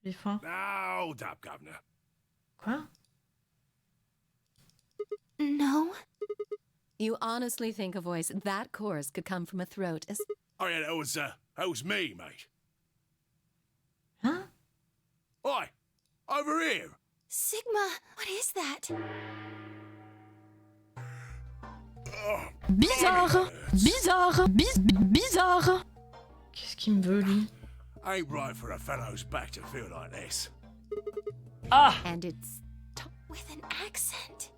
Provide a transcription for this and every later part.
Les fins. Hold up, Governor. Quoi? No. You honestly think a voice that coarse could come from a throat as... Oh yeah, that was me, mate. Hein? Oi, over here. Sigma, what is that? Bizarre, bizarre, bizarre. Qu'est-ce qu'il me veut, lui? Ain't right for a fellow's back to feel like this. Ah! And it's... With an accent.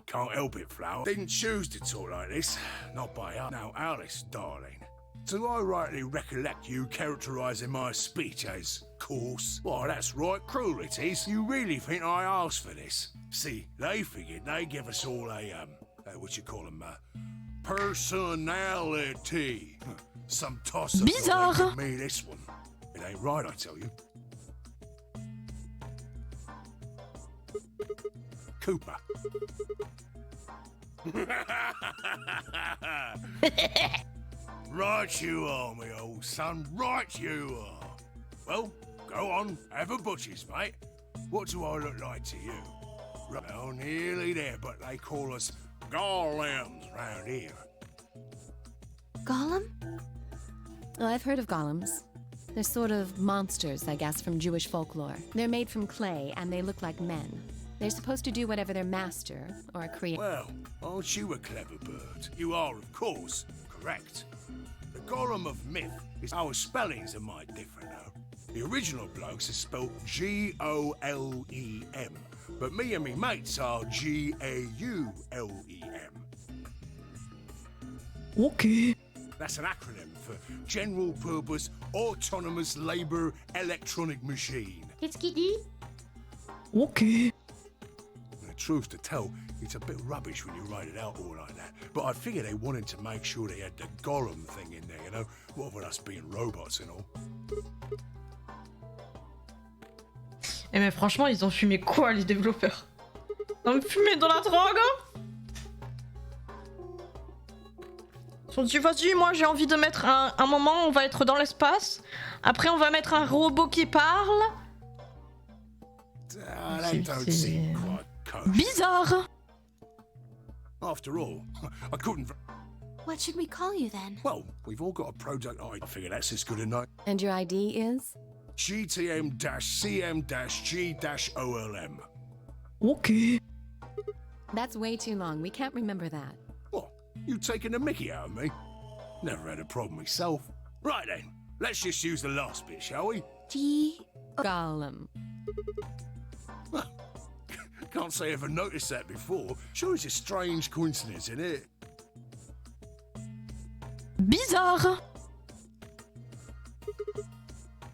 Can't help it, Flower. Didn't choose to talk like this. Not by us. Now, Alice, darling. Do I rightly recollect you characterising my speech as coarse? Why, that's right, cruel it is. You really think I asked for this? See, they figured they'd give us all a, what you call them, personality. Some toss-up. Bizarre. Give me this one. It ain't right, I tell you. Cooper. Right you are, me old son, right you are. Well, go on, have a butcher's, mate. What do I look like to you? Well, nearly there, but they call us golems round here. Golem? Oh, I've heard of golems. They're sort of monsters, I guess, from Jewish folklore. They're made from clay, and they look like men. They're supposed to do whatever their master or a creator... Well, aren't you a clever bird? You are, of course, correct. The golem of myth is our spellings are might different, though. The original blokes are spelled G-O-L-E-M, but me and me mates are G-A-U-L-E-M. Okay. That's an acronym for General Purpose Autonomous Labour Electronic Machine. Qu'est-ce qu'il dit? Okay. The truth to tell, it's a bit rubbish when you write it out all like that. But I figure they wanted to make sure they had the golem thing in there, you know? What with us being robots and all. Eh mais franchement, ils ont fumé quoi, les développeurs? Ils ont fumé dans la drogue, hein? Ils sont dit, vas-y, moi j'ai envie de mettre un moment, on va être dans l'espace. Après, on va mettre un robot qui parle. That don't seem quite kosher. Bizarre. After all, I couldn't... What should we call you then? Well, we've all got a project ID. I figure that's as good a name. And your ID is? GTM-CM-G-OLM. Okay. That's way too long. We can't remember that. What? You taking the mickey out of me? Never had a problem myself. Right then, let's just use the last bit, shall we? G. Golem. Can't say I ever noticed that before. Sure, it's a strange coincidence, isn't it? Bizarre.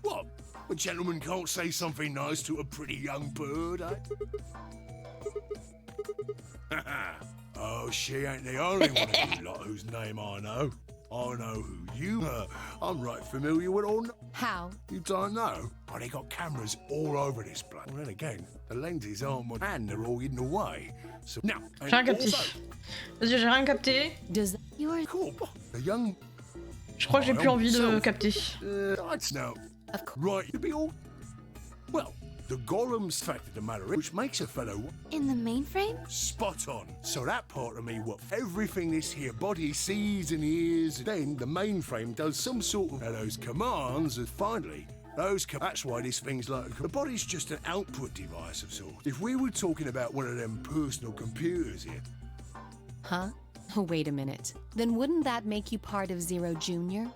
What? A gentleman can't say something nice to a pretty young bird, eh? Oh, she ain't the only one of you lot whose name I know. I know who you are. I'm right familiar with all... How? You don't know? Oh, they got cameras all over this place. Well, then again, the lenses aren't one and they're all hidden away. So now, J'ai rien capté. Vas-y, j'ai rien capté. Does... You are... cool. The young... Je crois que j'ai plus envie de capter. That's now... Of course. Right, you'd be all... Well, the golem's fact of the matter is, which makes a fellow... In the mainframe? Spot on. So that part of me, what everything this here body sees and hears, then the mainframe does some sort of those commands, and finally, that's why this thing's like... The body's just an output device of sorts. If we were talking about one of them personal computers here... Huh? Oh, wait a minute. Then wouldn't that make you part of Zero Junior?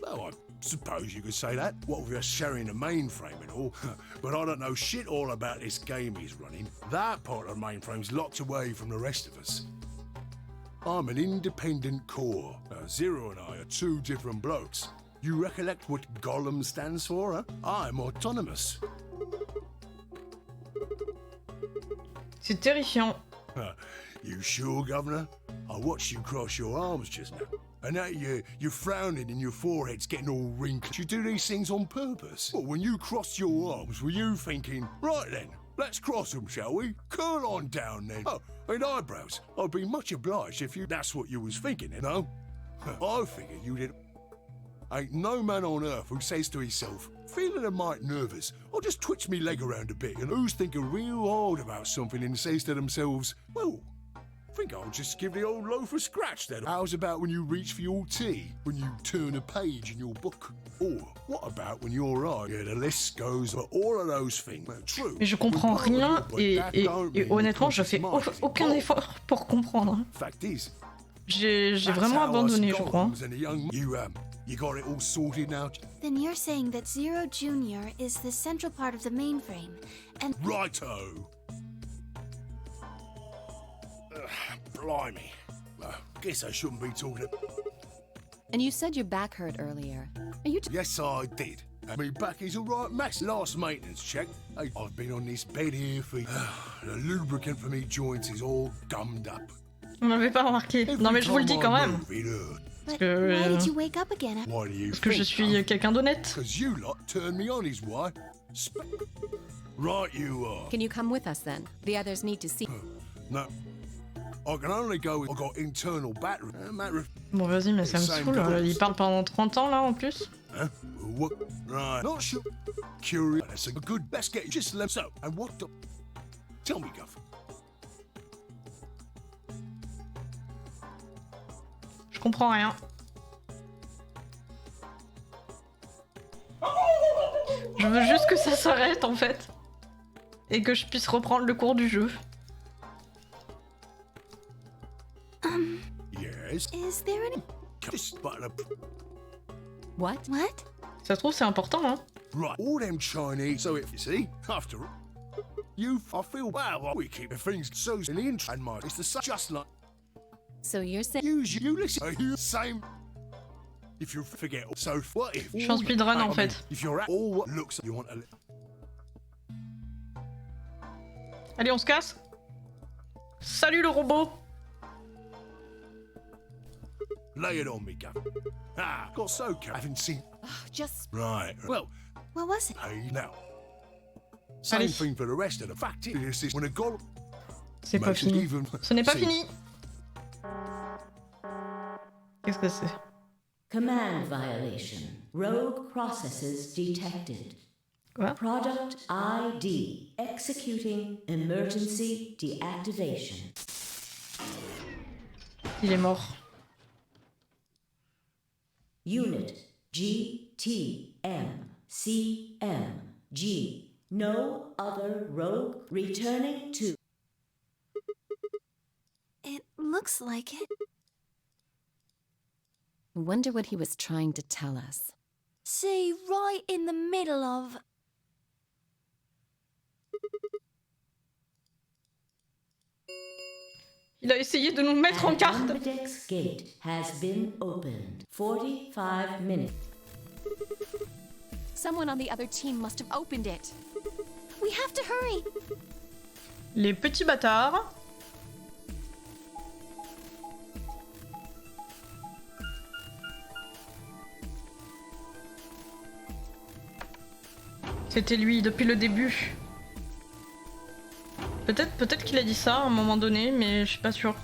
Well, I suppose you could say that. What with us sharing a mainframe and all. But I don't know shit all about this game he's running. That part of the mainframe's locked away from the rest of us. I'm an independent core. Zero and I are two different blokes. You recollect what Golem stands for, huh? I'm autonomous. C'est terrifiant. You sure, Governor? I watched you cross your arms just now. And now you're frowning and your forehead's getting all wrinkled. You do these things on purpose? Well, when you crossed your arms, were you thinking, right then, let's cross them, shall we? Curl on down then. Oh, and eyebrows. I'd be much obliged if that's what you was thinking, I figure you did. Ain't no man on earth who says to himself, feeling a mite nervous, I'll just twitch me leg around a bit, and who's thinking real hard about something and says to themselves, well, I think I'll just give the old loaf a scratch then. How's about when you reach for your tea, when you turn a page in your book? Or what about when you're right? Yeah, the list goes for all of those things. True. Mais je comprends rien et honnêtement, je fais aucun effort pour comprendre. Fact is, J'ai vraiment abandonné, je crois. You got it all sorted now? Then you're saying that Zero Junior is the central part of the mainframe, and Righto. Blimey. Guess I shouldn't be talking. And you said your back hurt earlier. Are you Yes, I did. My back is all right, Max. Last maintenance check. Hey, I've been on this bed here for... the lubricant for me joints is all gummed up. On m'avait pas remarqué. Non mais je vous le dis quand même. but que, why did you wake up again? Why do you Parce que je suis quelqu'un d'honnête. Because you lot turned me on is why. Right you are. Can you come with us then? The others need to see. No. I can only go if I've got internal battery. Matter of... Bon vas-y mais ça me saoule. Il parle pendant 30 ans là en plus. Huh? What? Right. Not sure. Curious. That's a good... Let's get just left. So, and what the... Tell me, Guff. Je comprends rien. Je veux juste que ça s'arrête en fait. Et que je puisse reprendre le cours du jeu. Yes. Is there any... Just but a... What? What? Ça se trouve c'est important hein. Right. All them Chinese... So if you see, after... You... I feel... Well, we keep the things so in the intro. And my... It's the same... Just like... So you're saying You listen. Are you same? If you forget, so what if? Je suis en speedrun en fait. If you're at all what looks you want to Allez on se casse. Salut le robot. lay it on me, Gav. Ah, got so haven't seen. just Right. Well, What was it? hey now. Same Allez. thing for the rest of the fact is when a goal C'est pas makes it fini. even. Ce n'est pas See, fini. Qu'est-ce que c'est? Command violation. Rogue processes detected. Quoi? Product ID. Executing emergency deactivation. Il est mort. Unit GTMCMG. No other rogue returning to. It looks like it. I wonder what he was trying to tell us. Say, right in the middle of... Il a essayé de nous mettre en carte. Ambidex gate has been opened. 45 minutes. Someone on the other team must have opened it. We have to hurry. Les petits bâtards. C'était lui depuis le début. Peut-être qu'il a dit ça à un moment donné, mais je suis pas sûre.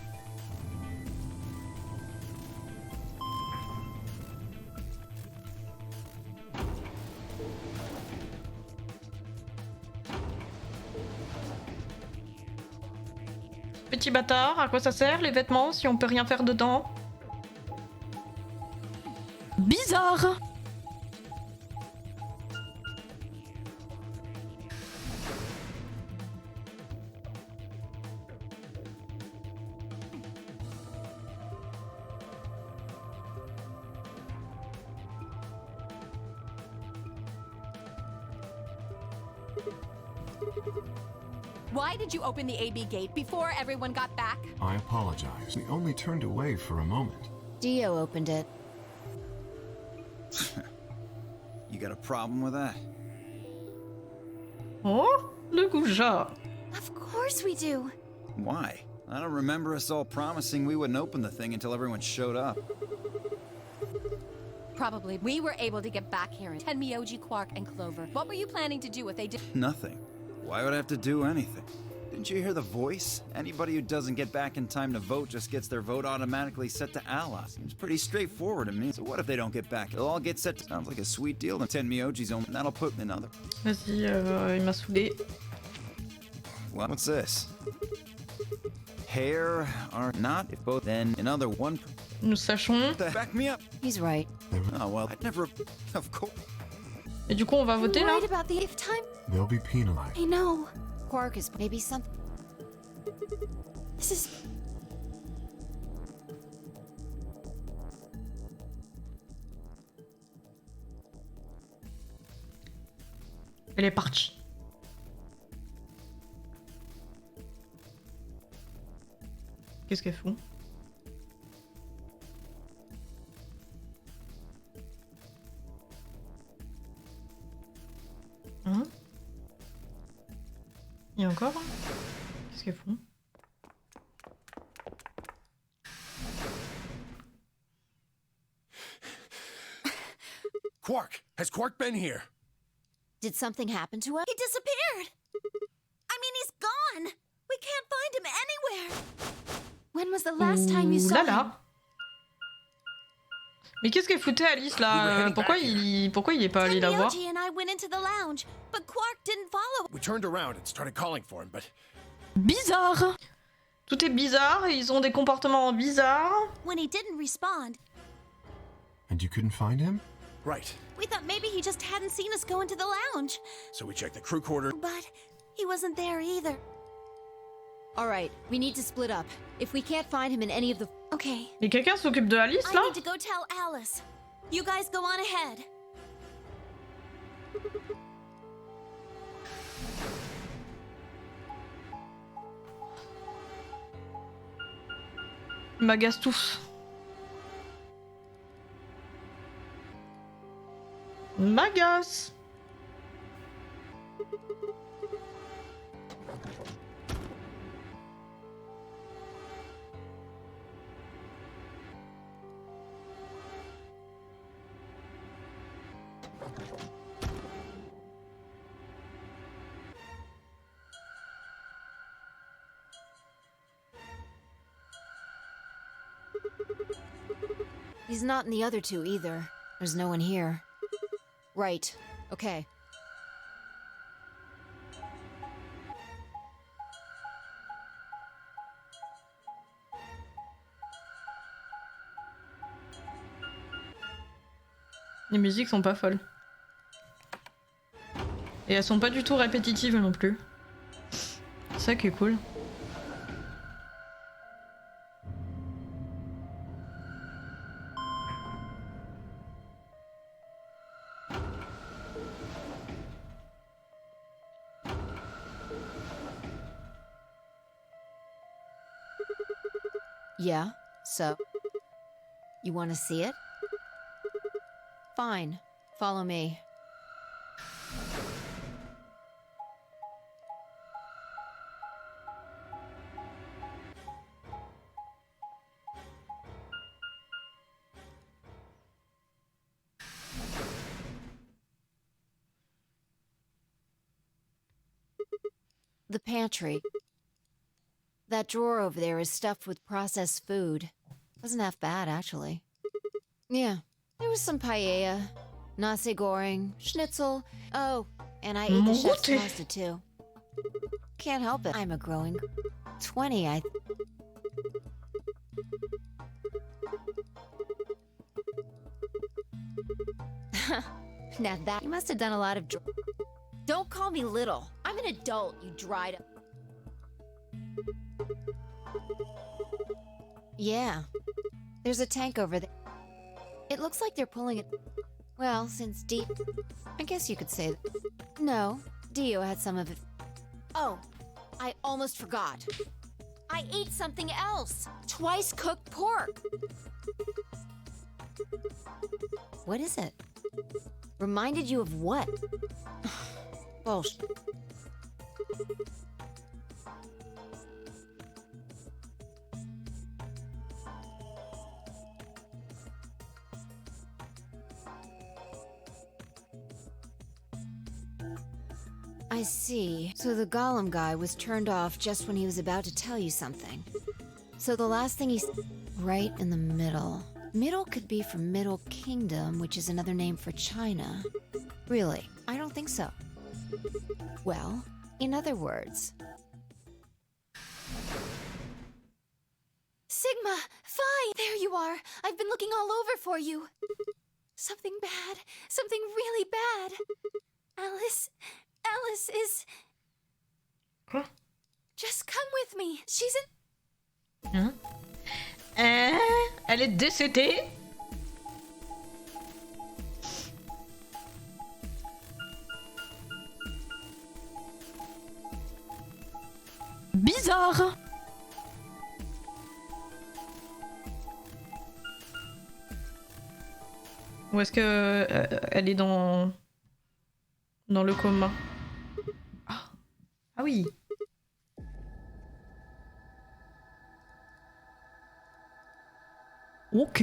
Petit bâtard, à quoi ça sert les vêtements si on peut rien faire dedans? Bizarre. Why did you open the AB gate before everyone got back? I apologize. We only turned away for a moment. Dio opened it. You got a problem with that? Oh, le goujat. Of course we do. Why? I don't remember us all promising we wouldn't open the thing until everyone showed up. Probably. We were able to get back here in Tenmyoji, Quark, and Clover. What were you planning to do if they did? Nothing. Why would I have to do anything? Didn't you hear the voice? Anybody who doesn't get back in time to vote just gets their vote automatically set to ally. Seems pretty straightforward to me. So what if they don't get back? It'll all get set to... Sounds like a sweet deal. 10 Miojis only. That'll put another... Vas-y, il m'a saoulé. What's this? Hair are not if both then another one... Nous sachons. Back me up. He's right. Oh, well, I'd never... Of course. Et du coup, on va voter là. Right about the lifetime? They'll be penalized. I know. Quark is maybe something. This is... Elle est partie. Qu'est-ce qu'elle fout? Hein? Il y a encore? Qu'est-ce qu'elle fout? Quark! Has Quark been here? Did something happen to us? He disappeared! I mean, he's gone! We can't find him anywhere! When was the last time you Ouh saw là him? là. Mais qu'est-ce qu'elle foutait Alice là? Pourquoi il est pas allé la voir? Miyagi and I went into the lounge, but Quark didn't follow. We turned around and started calling for him, but Bizarre. Tout est bizarre, ils ont des comportements bizarres. When he didn't respond, And you couldn't find him? right. we thought maybe he just hadn't seen us go into the lounge. So we checked the crew quarters. But he wasn't there either. All right, we need to split up. If we can't find him in any of the... Okay, Et quelqu'un s'occupe de Alice là? I need to go tell Alice. You guys go on ahead. Ils m'agacent tous. Ils m'agacent. He's not in the other two either. There's no one here. Right. Okay. Les musiques sont pas folles. Et elles sont pas du tout répétitives non plus. C'est ça qui est cool. Yeah, so... You want to see it? Fine. Follow me. The pantry. That drawer over there is stuffed with processed food. Wasn't half bad, actually. Yeah, there was some paella, nasi goreng, schnitzel. Oh, and I ate the chef's Mogote. pasta too. Can't help it. I'm a growing 20, I... Now that... You must have done a lot of... Don't call me little. I'm an adult, you dried up... Yeah. There's a tank over there. It looks like they're pulling it... Well, since I guess you could say that. No, Dio had some of it. Oh, I almost forgot. I ate something else. Twice cooked pork. What is it? Reminded you of what? Bullshit. I see. So the golem guy was turned off just when he was about to tell you something. So the last thing right in the middle. Middle could be from Middle Kingdom, which is another name for China. Really? I don't think so. Well, in other words... Sigma, fine! There you are! I've been looking all over for you! Something bad. Something really bad. Alice is... Quoi? Just come with me. She's in... Hein? Elle est décédée? Bizarre. Ou est-ce que elle est dans le coma? Ah, ah oui. Ok.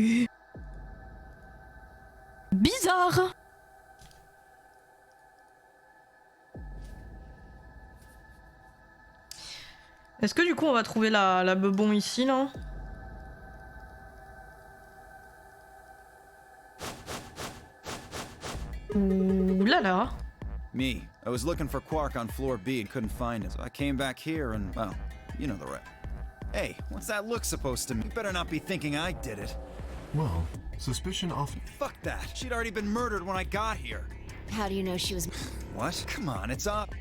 Bizarre. Est-ce que du coup on va trouver la bebon ici là? Ouh là là. Me. I was looking for Quark on floor B and couldn't find it, so I came back here and, well, you know the rest. Hey, what's that look supposed to mean? You better not be thinking I did it. Well, suspicion often... Fuck that. She'd already been murdered when I got here. How do you know she was... What? Come on, it's up.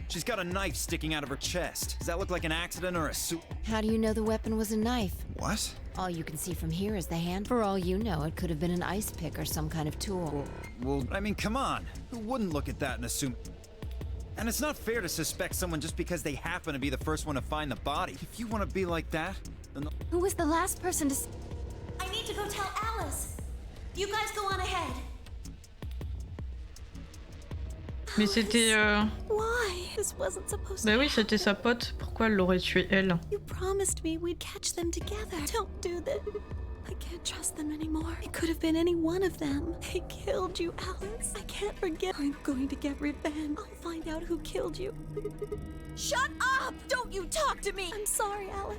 She's got a knife sticking out of her chest. Does that look like an accident or a suit? How do you know the weapon was a knife? What? All you can see from here is the hand. For all you know, it could have been an ice pick or some kind of tool. Well, I mean, come on. Who wouldn't look at that and assume... And it's not fair to suspect someone just because they happen to be the first one to find the body. If you want to be like that, then... Who was the last person to... I need to go tell Alice. You guys go on ahead. Mais c'était Why? This wasn't supposed Bah to... oui, c'était sa pote. Pourquoi elle l'aurait tué elle? You promised me we'd catch them together. Don't do that. I can't trust them anymore. It could have been any one of them. They killed you, Alice. I can't forget. I'm going to get revenge. I'll find out who killed you. Shut up! Don't you talk to me! I'm sorry, Alice.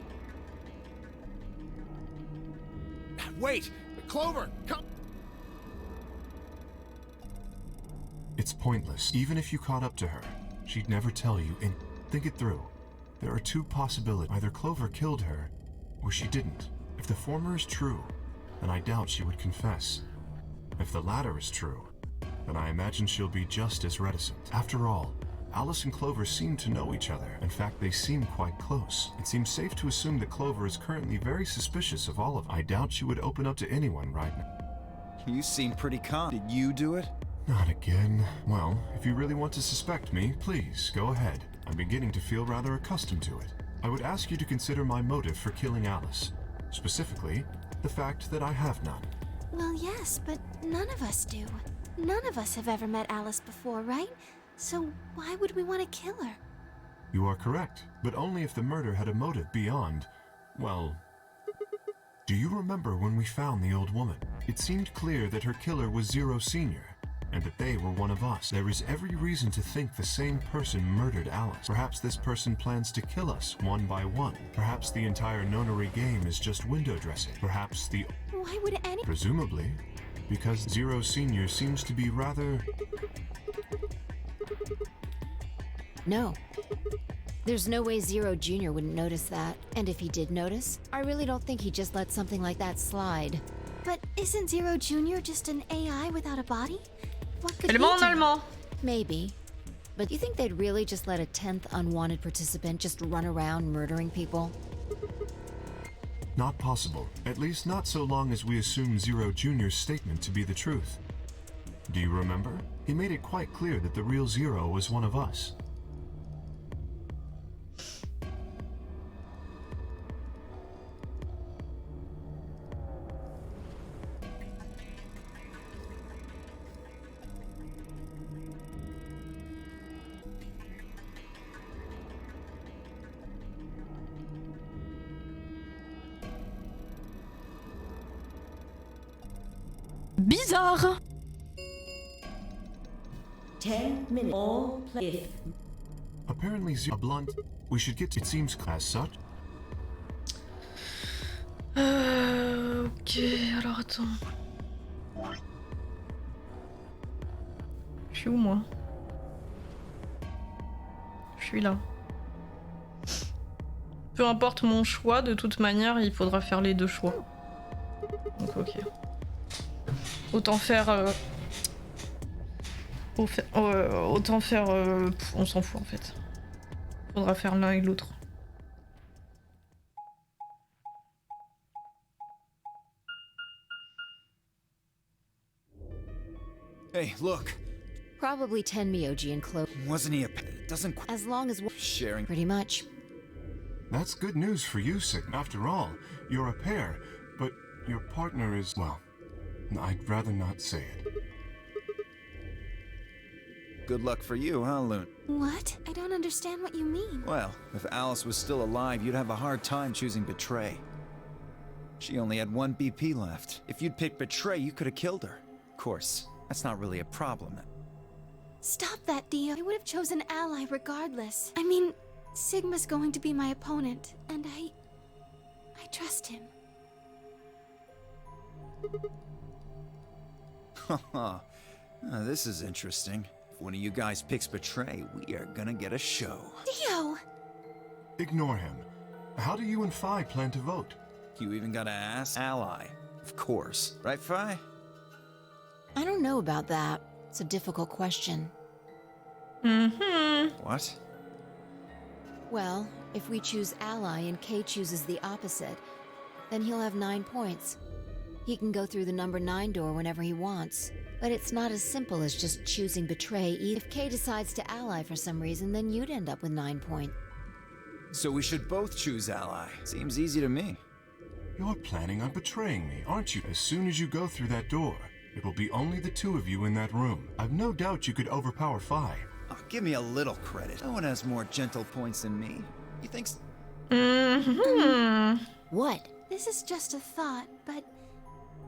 Wait! Clover, come! It's pointless. Even if you caught up to her, she'd never tell you. And think it through. There are two possibilities. Either Clover killed her, or she didn't. If the former is true, then I doubt she would confess. If the latter is true, then I imagine she'll be just as reticent. After all, Alice and Clover seem to know each other. In fact, they seem quite close. It seems safe to assume that Clover is currently very suspicious of all of them. I doubt she would open up to anyone right now. You seem pretty calm. Did you do it? Not again. Well, if you really want to suspect me, please, go ahead. I'm beginning to feel rather accustomed to it. I would ask you to consider my motive for killing Alice. Specifically, the fact that I have none. Well, yes, but none of us do. None of us have ever met Alice before, right? So why would we want to kill her? You are correct, but only if the murder had a motive beyond, well... Do you remember when we found the old woman? It seemed clear that her killer was Zero Senior, and that they were one of us. There is every reason to think the same person murdered Alice. Perhaps this person plans to kill us one by one. Perhaps the entire nonary game is just window dressing. Perhaps the... Why would any... Presumably, because Zero Senior seems to be rather... No. There's no way Zero Jr. wouldn't notice that. And if he did notice, I really don't think he'd just let something like that slide. But isn't Zero Jr. just an AI without a body? What could Allemand he en do? allemand. Maybe. But you think they'd really just let a 10th unwanted participant just run around murdering people? Not possible. At least not so long as we assume Zero Jr.'s statement to be the truth. Do you remember? He made it quite clear that the real Zero was one of us. Bizarre. 10 minutes. All play. Apparently, a blunt. We should get. It seems as such. Ok, alors attends. Je suis où moi? Je suis là. Peu importe mon choix, de toute manière, il faudra faire les deux choix. Donc ok. Autant faire... autant faire... on s'en fout en fait. Faudra faire l'un et l'autre. Hey, look. Probably 10 Myoji and Clo. Wasn't he a pet? It doesn't As long as sharing. pretty much. That's good news for you, Sigma. After all, you're a pair, but your partner is, well, I'd rather not say it. Good luck for you, huh, Loon? What? I don't understand what you mean. Well, if Alice was still alive, you'd have a hard time choosing Betray. She only had 1 BP left. If you'd picked Betray, you could have killed her. Of course, that's not really a problem. Stop that, Dio. I would have chosen Ally regardless. I mean, Sigma's going to be my opponent, and I trust him. Haha. This is interesting. If one of you guys picks Betray, we are gonna get a show. Dio! Ignore him. How do you and Phi plan to vote? You even gotta ask Ally. Of course. Right, Phi? I don't know about that. It's a difficult question. What? Well, if we choose Ally and Kay chooses the opposite, then he'll have 9 points. He can go through the number 9 door whenever he wants. But it's not as simple as just choosing Betray. If Kay decides to ally for some reason, then you'd end up with 9 points. So we should both choose Ally. Seems easy to me. You're planning on betraying me, aren't you? As soon as you go through that door, it will be only the 2 of you in that room. I've no doubt you could overpower Phi. Oh, give me a little credit. No one has more gentle points than me. You think? What? This is just a thought, but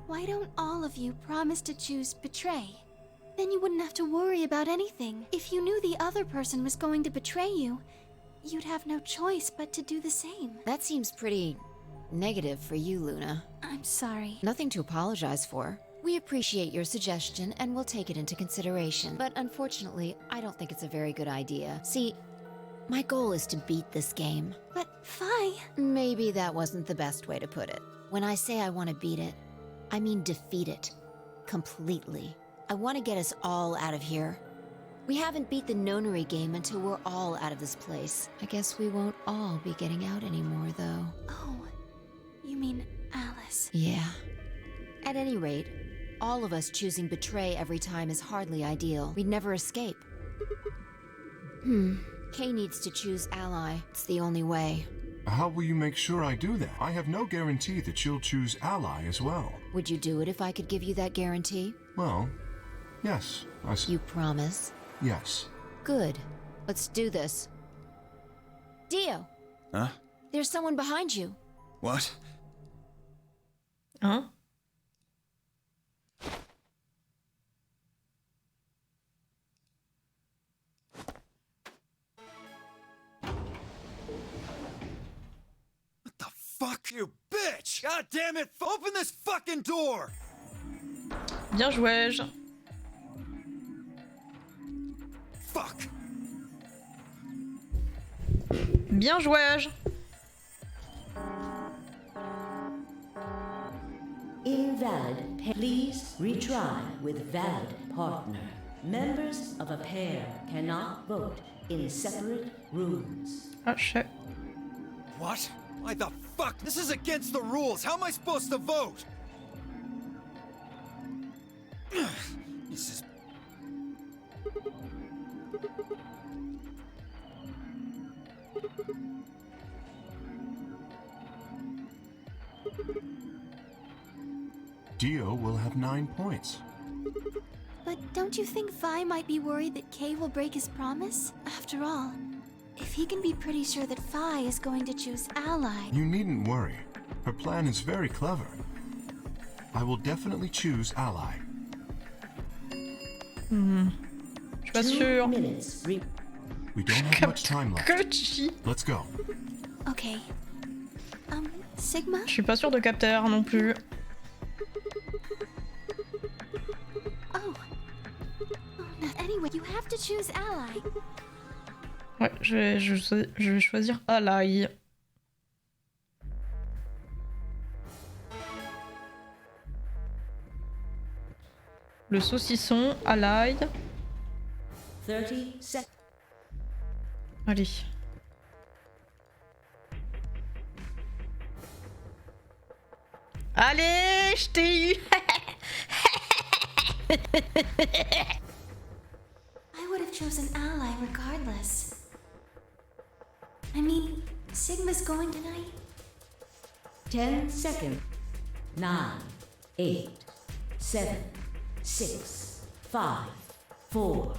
why don't all of you promise to choose Betray? Then you wouldn't have to worry about anything. If you knew the other person was going to betray you, you'd have no choice but to do the same. That seems pretty negative for you, Luna. I'm sorry. Nothing to apologize for. We appreciate your suggestion and we'll take it into consideration. But unfortunately, I don't think it's a very good idea. See, my goal is to beat this game. But Phi... Maybe that wasn't the best way to put it. When I say I want to beat it, I mean defeat it. Completely. I want to get us all out of here. We haven't beat the nonary game until we're all out of this place. I guess we won't all be getting out anymore, though. Oh, you mean Alice? Yeah. At any rate, all of us choosing Betray every time is hardly ideal. We'd never escape. Kay needs to choose Ally. It's the only way. How will you make sure I do that? I have no guarantee that you'll choose Ally as well. Would you do it if I could give you that guarantee? Well, yes. You promise? Yes. Good. Let's do this. Dio! Huh? There's someone behind you. What? Huh? What the fuck, you bitch! God damn it! Open this fucking door! Bien joué. Fuck! Bien joué. Invalid. Please retry with valid partner. Members of a pair cannot vote in separate rooms. Ah, shit. What? Why the fuck? This is against the rules. How am I supposed to vote? This is... Dio will have 9 points. But don't you think Vi might be worried that Kay will break his promise? After all, if he can be pretty sure that Vi is going to choose Ally... You needn't worry. Her plan is very clever. I will definitely choose Ally. Je pas sûre. We don't have much time left. Coachy. Let's go. Okay. Sigma? Je suis pas sûre de capteur non plus. Oh. No. Anyway, you have to choose ally. Ouais, je vais choisir ally. Le saucisson, ally. 30 seconds. Allez. Allez, je t'ai eu. I would have chosen ally regardless. I mean, Sigma's going tonight. 10 seconds. 9, 8, 7, 6, 5, 4,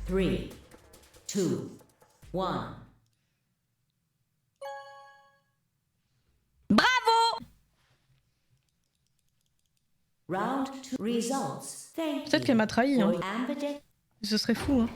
3, 2, 1. Bravo! Round 2 results. Thank Peut-être qu'elle m'a trahi, hein. Ambidex. Ce serait fou, hein.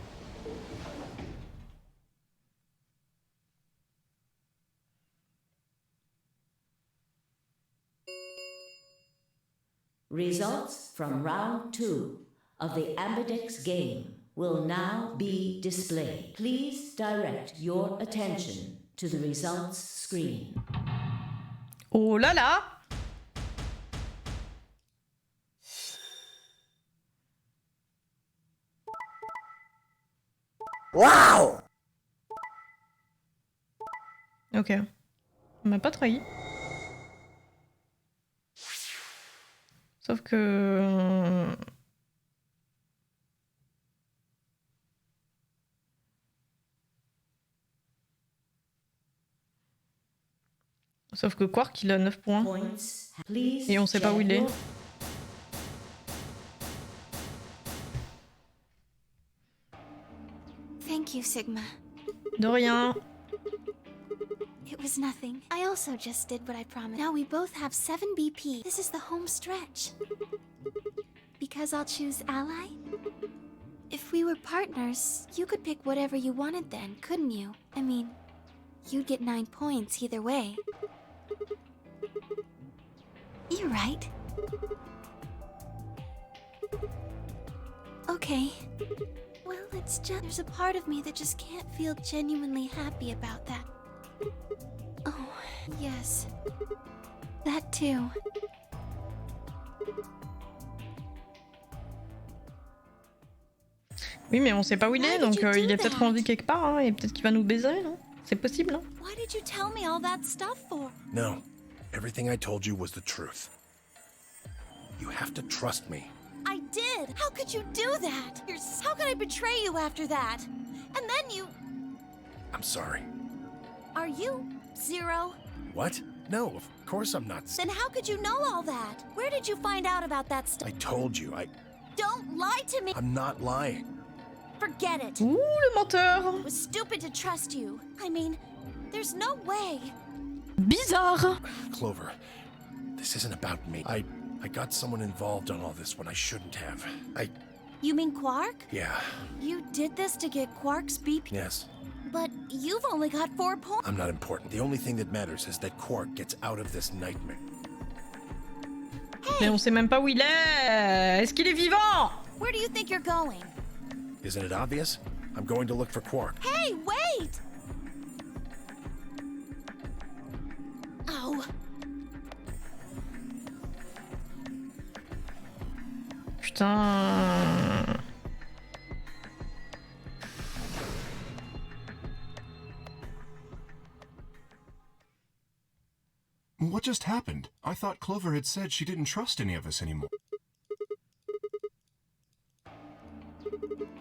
Results from round 2 of the Ambidex game will now be displayed. Please direct your attention to the results screen. Oh là là! Wow! Ok. On m'a pas trahi. Sauf que... Sauf que Quark, il a 9 points. Et on sait pas où il est. Thank you, Sigma. De rien. It was nothing. I also just did what I promised. Now we both have 7 BP. This is the home stretch. Because I'll choose ally? If we were partners, you could pick whatever you wanted then, couldn't you? I mean, you'd get 9 points either way. You're right. Okay. Well, it's just... There's a part of me that just can't feel genuinely happy about that. Oh, yes. That too. Oui, mais on sait pas où il est, donc il est peut-être rendu quelque part, hein, et peut-être qu'il va nous baiser, non? C'est possible, hein? Why did you tell me all that stuff for? No, everything I told you was the truth. You have to trust me. I did! How could you do that? How could I betray you after that? And then you... I'm sorry. Are you Zero? What? No, of course I'm not. Then how could you know all that? Where did you find out about that stuff? I told you, Don't lie to me! I'm not lying. Forget it! Ouh, le menteur! It was stupid to trust you. I mean, there's no way. Bizarre! Clover, this isn't about me. I got someone involved on all this when I shouldn't have. You mean Quark? Yeah. You did this to get Quark's BP? Yes. But you've only got 4 points. I'm not important. The only thing that matters is that Quark gets out of this nightmare. Mais on sait même pas où il est! Est-ce qu'il est vivant? Where do you think you're going? Isn't it obvious? I'm going to look for Quark. Hey, wait! Oh. Putain... What just happened? I thought Clover had said she didn't trust any of us anymore.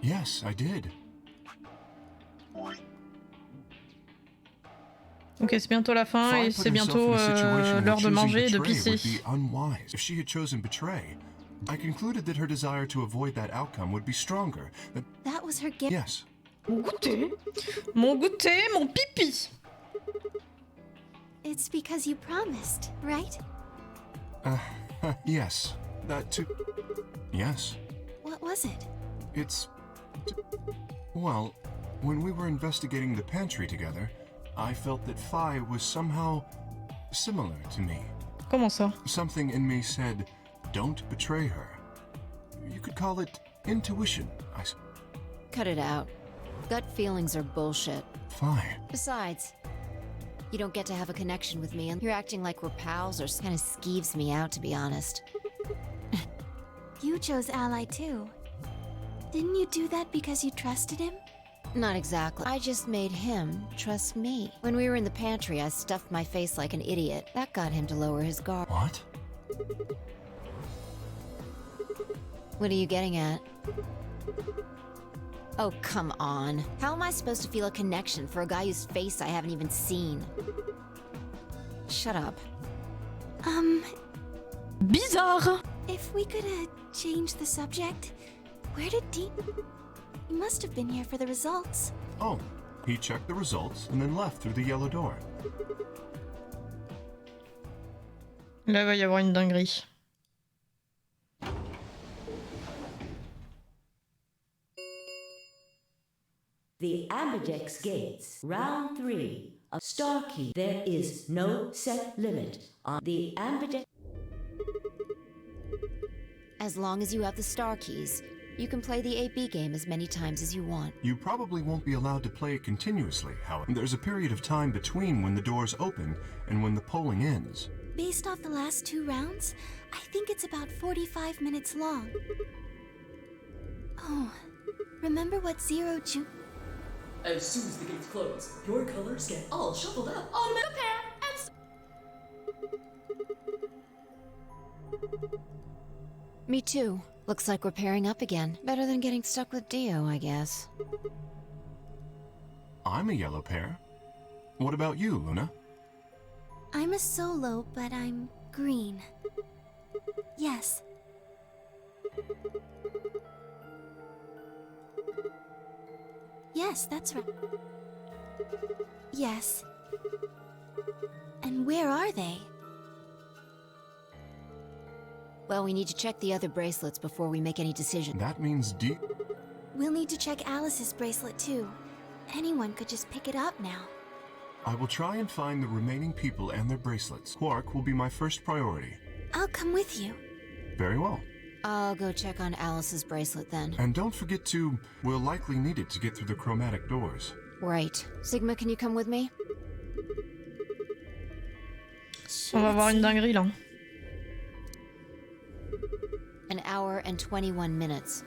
Yes, I did. Ok, c'est bientôt la fin et c'est bientôt l'heure de manger et de pisser. If she had chosen betray, I concluded that her desire to avoid that outcome would be stronger. That was her gift. Yes. Mon goûter. Mon goûter, mon pipi. It's because you promised, right? Yes. That too. Yes. What was it? It's Well, when we were investigating the pantry together, I felt that Phi was somehow similar to me. Comment ça? Something in me said, don't betray her. You could call it intuition, I suppose. Cut it out. Gut feelings are bullshit. Phi. Besides, you don't get to have a connection with me, and you're acting like we're pals or kind of skeeves me out, to be honest. You chose Ally too. Didn't you do that because you trusted him? Not exactly. I just made him trust me. When we were in the pantry, I stuffed my face like an idiot. That got him to lower his guard. What? What are you getting at? Oh, come on. How am I supposed to feel a connection for a guy whose face I haven't even seen? Shut up. Bizarre. If we could, change the subject. Where did He must have been here for the results. Oh, he checked the results and then left through the yellow door. Là, il va y avoir une dinguerie. The Ambidex Gates, round 3 of Star Key. There is no set limit on the Ambidex. As long as you have the star keys, you can play the AB game as many times as you want. You probably won't be allowed to play it continuously, however. There's a period of time between when the doors open and when the polling ends. Based off the last 2 rounds, I think it's about 45 minutes long. Oh, remember what Zero June... As soon as the gates close, your colors get all shuffled up on a pair and... Me too. Looks like we're pairing up again. Better than getting stuck with Dio, I guess. I'm a yellow pair. What about you, Luna? I'm a solo, but I'm green. Yes. Yes, that's right. Yes. And where are they? Well, we need to check the other bracelets before we make any decision. That means We'll need to check Alice's bracelet too. Anyone could just pick it up now. I will try and find the remaining people and their bracelets. Quark will be my first priority. I'll come with you. Very well. I'll go check on Alice's bracelet then. And don't forget to... We'll likely need it to get through the chromatic doors. Right. Sigma, can you come with me? On va avoir une dinguerie là. An hour and 21 minutes.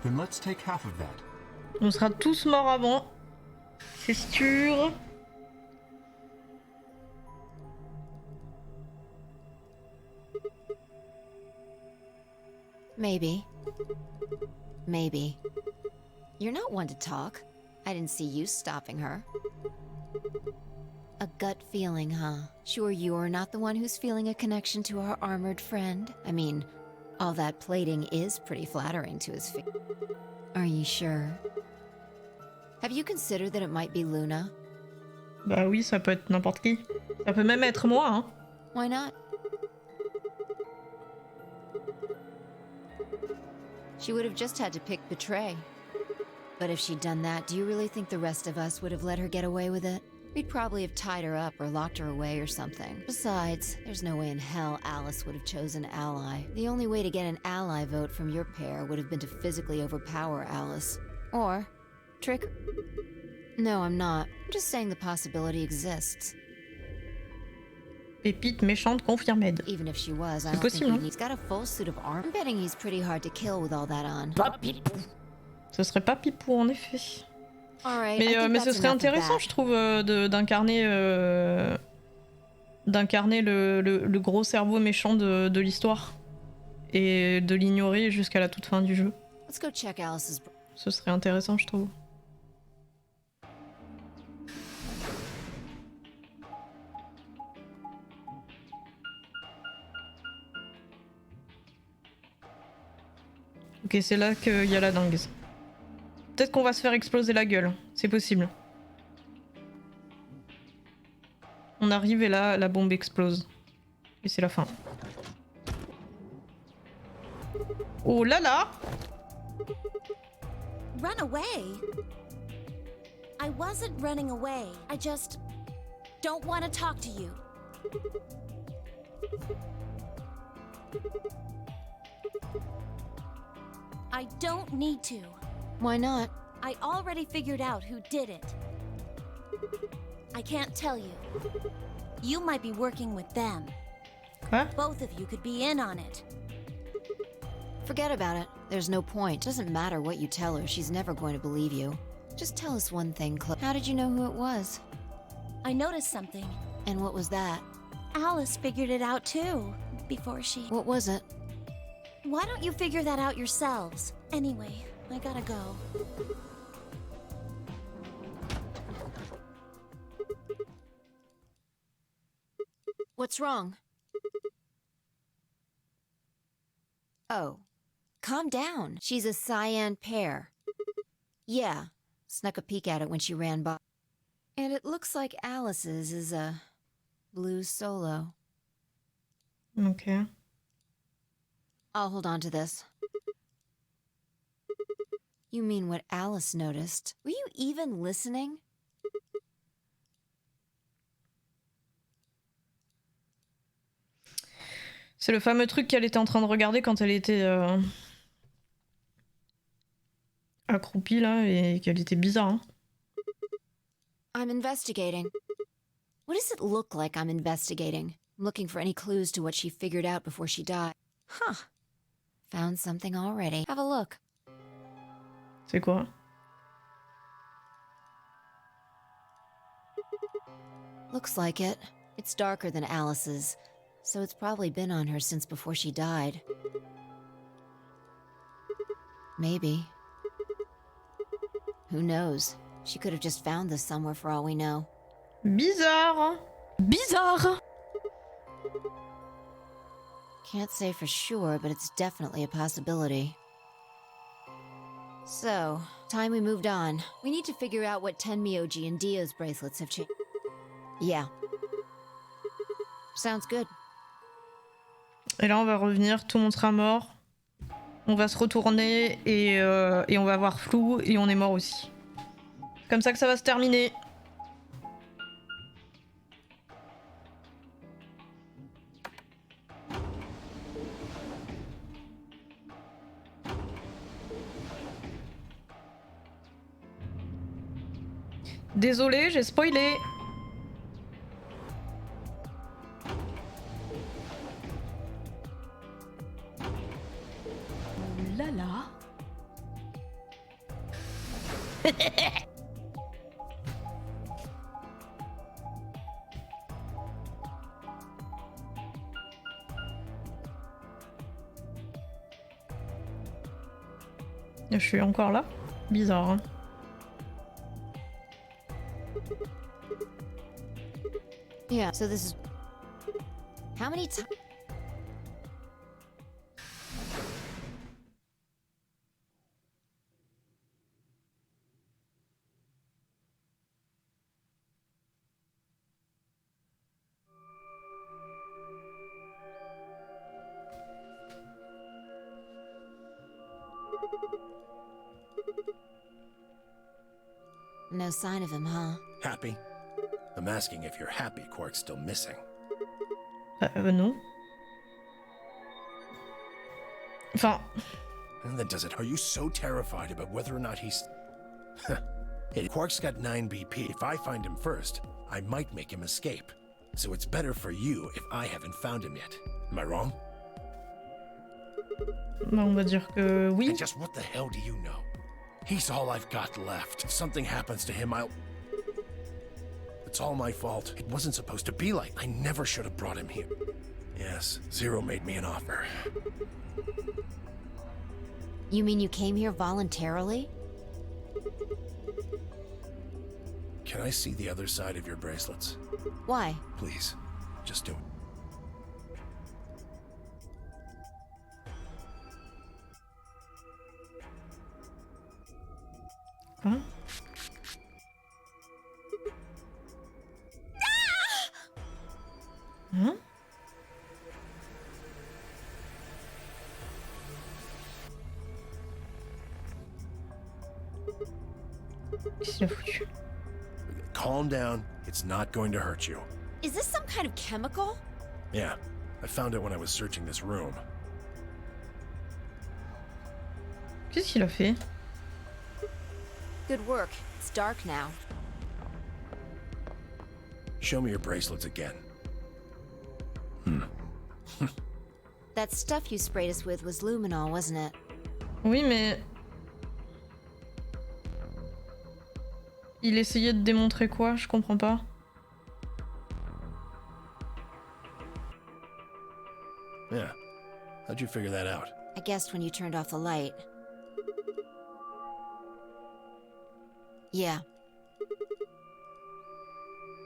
Then let's take half of that. On sera tous morts avant. C'est sûr. Maybe. Maybe. You're not one to talk. I didn't see you stopping her. A gut feeling, huh? Sure you're not the one who's feeling a connection to our armored friend? I mean, all that plating is pretty flattering to his face. Are you sure? Have you considered that it might be Luna? Bah oui, ça peut être n'importe qui. Ça peut même être moi, hein. Why not? She would have just had to pick betray. But if she'd done that, do you really think the rest of us would have let her get away with it? We'd probably have tied her up or locked her away or something. Besides, there's no way in hell Alice would have chosen Ally. The only way to get an ally vote from your pair would have been to physically overpower Alice. Or trick... No, I'm not. I'm just saying the possibility exists. Pépite méchante confirmée. Even if she was, I don't possible, think he's got a full suit of armor. I'm betting he's pretty hard to kill with all that on. Ce serait pas Pipou en effet. All right, Mais ce serait intéressant, je trouve, d'incarner le gros cerveau méchant de l'histoire et de l'ignorer jusqu'à la toute fin du jeu. Let's go check Alice's... Ce serait intéressant, je trouve. Ok, c'est là qu'il y a la dingue. Peut-être qu'on va se faire exploser la gueule, c'est possible. On arrive et là, la bombe explose. Et c'est la fin. Oh là là! run away. I wasn't running away. I just don't want to talk to you. I don't need to. Why not? I already figured out who did it. I can't tell you. You might be working with them. Huh? Both of you could be in on it. Forget about it. There's no point. Doesn't matter what you tell her, she's never going to believe you. Just tell us one thing, Chloe. How did you know who it was? I noticed something. And what was that? Alice figured it out too, before she... What was it? Why don't you figure that out yourselves? Anyway, I gotta go. What's wrong? Oh. Calm down. She's a cyan pear. Yeah. Snuck a peek at it when she ran by. And it looks like Alice's is a blue solo. Okay. I'll hold on to this. You mean what Alice noticed? Were you even listening? C'est le fameux truc qu'elle était en train de regarder quand elle était accroupie là et qu'elle était bizarre. Hein. I'm investigating. What does it look like I'm investigating? I'm looking for any clues to what she figured out before she died. Huh. Found something already. Have a look. C'est quoi? Looks like it. It's darker than Alice's, so it's probably been on her since before she died. Maybe. Who knows? She could have just found this somewhere for all we know. Bizarre. Bizarre. Can't say for sure, but it's definitely a possibility. So, time we moved on. We need to figure out what Tenmyoji and Dio's bracelets have changed. Yeah. Sounds good. Et là on va revenir, tout le monde sera mort. On va se retourner et on va avoir flou et on est mort aussi. Comme ça que ça va se terminer. Désolé, j'ai spoilé. Oh là là. Je suis encore là? Bizarre, hein. Yeah, so this is... How many times... No sign of him, huh? Happy? I'm asking if you're happy Quark's still missing. Non. Enfin... And then does it... Are you so terrified about whether or not he's... Hey, Quark's got 9 BP. If I find him first, I might make him escape. So it's better for you if I haven't found him yet. Am I wrong? Bah, on va dire que oui. And just what the hell do you know? He's all I've got left. If something happens to him, I'll... It's all my fault. It wasn't supposed to be like... I never should have brought him here. Yes, Zero made me an offer. You mean you came here voluntarily? Can I see the other side of your bracelets? Why? Please, just do it. Huh? Hein? qu'il a foutu? Calm down. It's not going to hurt you. Is this some kind of chemical? Yeah, I found it when I was searching this room. Qu'est-ce qu'il a fait? Good work. It's dark now. Show me your bracelets again. That stuff you sprayed us with was luminol, wasn't it? Oui, mais... Il essayait de démontrer quoi? Je comprends pas. Yeah. How'd you figure that out? I guessed when you turned off the light. Yeah.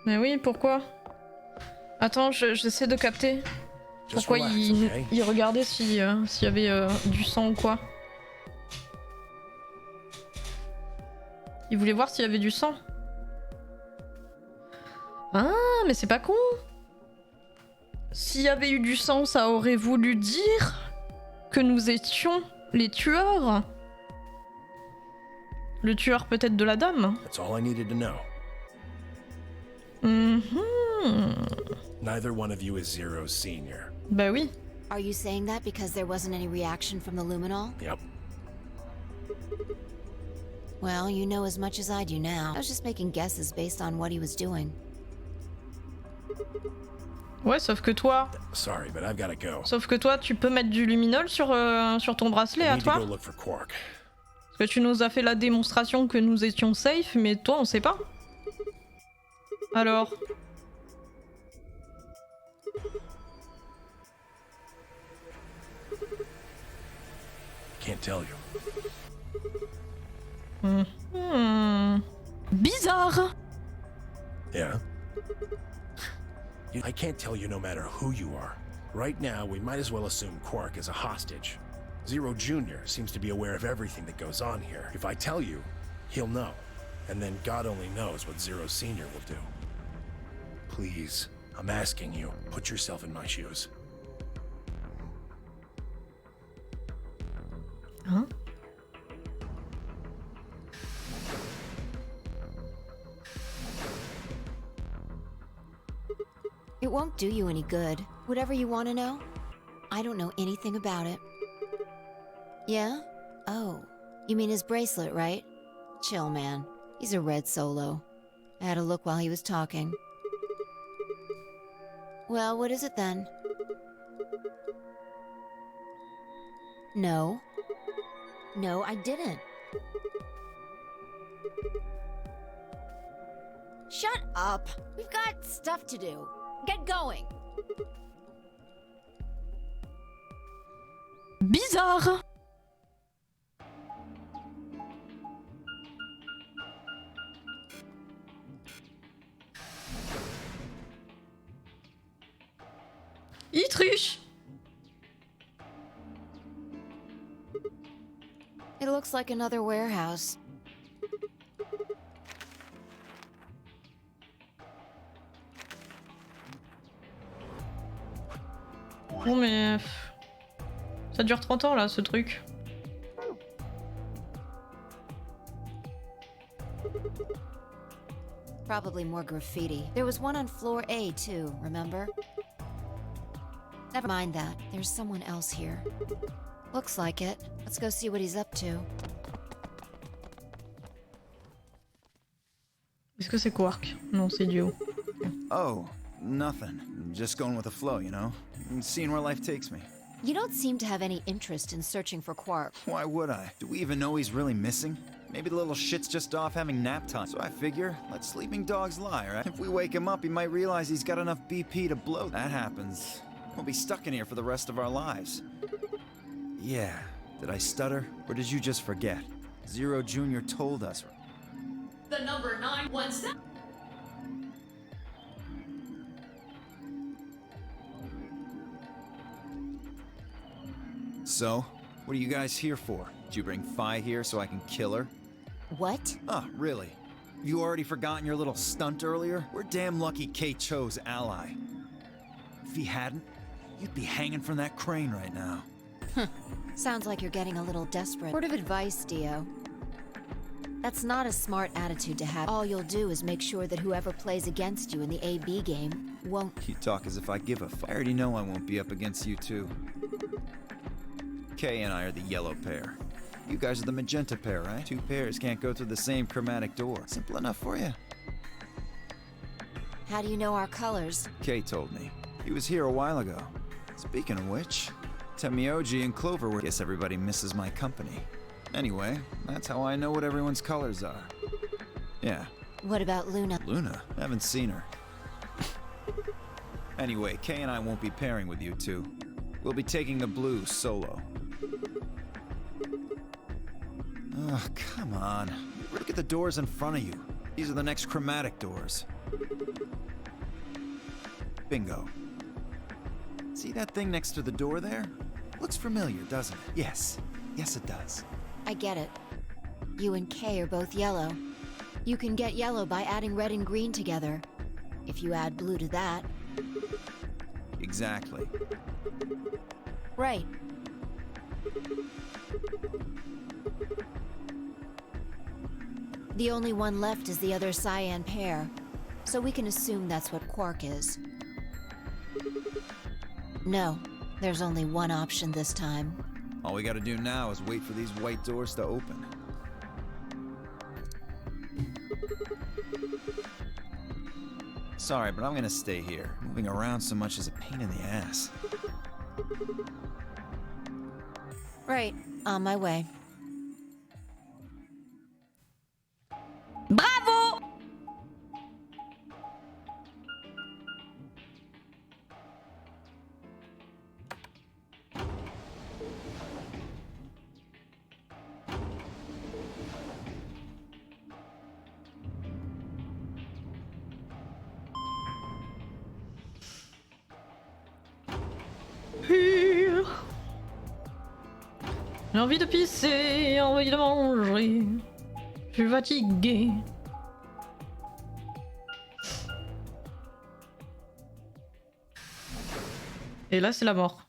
Mais oui, pourquoi? Attends, j'essaie de capter. Just Pourquoi relax, okay? il regardait s'il y avait du sang ou quoi? Il voulait voir s'il y avait du sang. Ah, mais c'est pas con. S'il y avait eu du sang, ça aurait voulu dire que nous étions les tueurs. Le tueur peut-être de la dame. That's all I needed to know. Neither one of you is Zero's senior. Bah oui. Are you saying that because there wasn't any reaction from the luminol? Yep. Well, you know as much as I do now. I was just making guesses based on what he was doing. Ouais, sauf que toi... Sorry, but I've gotta go. Sauf que toi, tu peux mettre du luminol sur ton bracelet I à need to toi. go look for Quark. Parce que tu nous as fait la démonstration que nous étions safe, mais toi, on sait pas. Alors... Can't tell you. Bizarre. Yeah? I can't tell you no matter who you are. Right now, we might as well assume Quark is a hostage. Zero Jr. seems to be aware of everything that goes on here. If I tell you, he'll know. And then God only knows what Zero Sr. will do. Please, I'm asking you, put yourself in my shoes. Huh? It won't do you any good. Whatever you want to know, I don't know anything about it. Yeah? Oh, you mean his bracelet, right? Chill, man. He's a red solo. I had a look while he was talking. Well, what is it then? No. No, I didn't. Shut up! We've got stuff to do. Get going! Bizarre. Il triche. It looks like another warehouse. Bon mais... Ça dure 30 ans là ce truc. Probably more graffiti. There was one on floor A too, remember? Never mind that. There's someone else here. Looks like it. Let's go see what he's up to. Est-ce que c'est Quark? Non, c'est Duo. Oh, nothing. Just going with the flow, you know? And seeing where life takes me. You don't seem to have any interest in searching for Quark. Why would I? Do we even know he's really missing? Maybe the little shit's just off having nap time. So I figure, let sleeping dogs lie, right? If we wake him up, he might realize he's got enough BP to blow. That happens. We'll be stuck in here for the rest of our lives. Yeah. Did I stutter? Or did you just forget? Zero Jr. told us. The number 917. So, what are you guys here for? Did you bring Fi here so I can kill her? What? Oh, really? Have you already forgotten your little stunt earlier? We're damn lucky Kate chose ally. If he hadn't, you'd be hanging from that crane right now. Sounds like you're getting a little desperate. Word of advice, Dio. That's not a smart attitude to have. All you'll do is make sure that whoever plays against you in the AB game won't... You talk as if I give a fuck. I already know I won't be up against you two. Kay and I are the yellow pair. You guys are the magenta pair, right? Two pairs can't go through the same chromatic door. Simple enough for you. How do you know our colors? Kay told me. He was here a while ago. Speaking of which, Temioji and Clover were... Guess everybody misses my company. Anyway, that's how I know what everyone's colors are. Yeah. What about Luna? Luna? Haven't seen her. Anyway, Kay and I won't be pairing with you two. We'll be taking the blue solo. Ugh, come on. Look at the doors in front of you. These are the next chromatic doors. Bingo. See that thing next to the door there? Looks familiar, doesn't it? Yes. Yes, it does. I get it. You and Kay are both yellow. You can get yellow by adding red and green together. If you add blue to that. Exactly. Right. The only one left is the other cyan pair, so we can assume that's what quark is. No, there's only one option this time. All we gotta do now is wait for these white doors to open. Sorry, but I'm gonna stay here. Moving around so much is a pain in the ass. Right, on my way. Bravo! J'ai envie de pisser, envie de manger. Je suis fatigué. Et là, c'est la mort.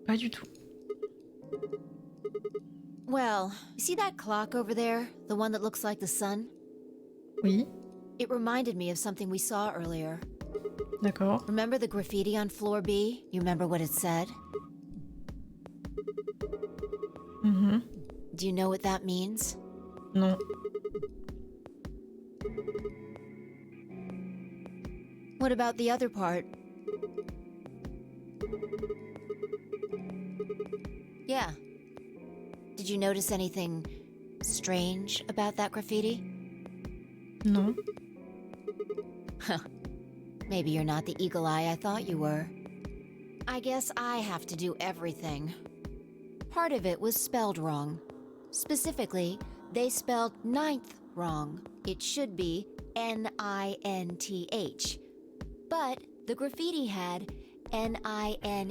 Pas du tout. Well, you see that clock over there? The one that looks like the sun? Oui. It reminded me of something we saw earlier. D'accord. Remember the graffiti on floor B? You remember what it said? Mhm. Do you know what that means? Non. What about the other part? Yeah. Did you notice anything strange about that graffiti? Non. Huh. Maybe you're not the eagle eye I thought you were. I guess I have to do everything. Part of it was spelled wrong. Specifically, they spelled ninth wrong. It should be N-I-N-T-H. But the graffiti had N-I-N-E-T-H.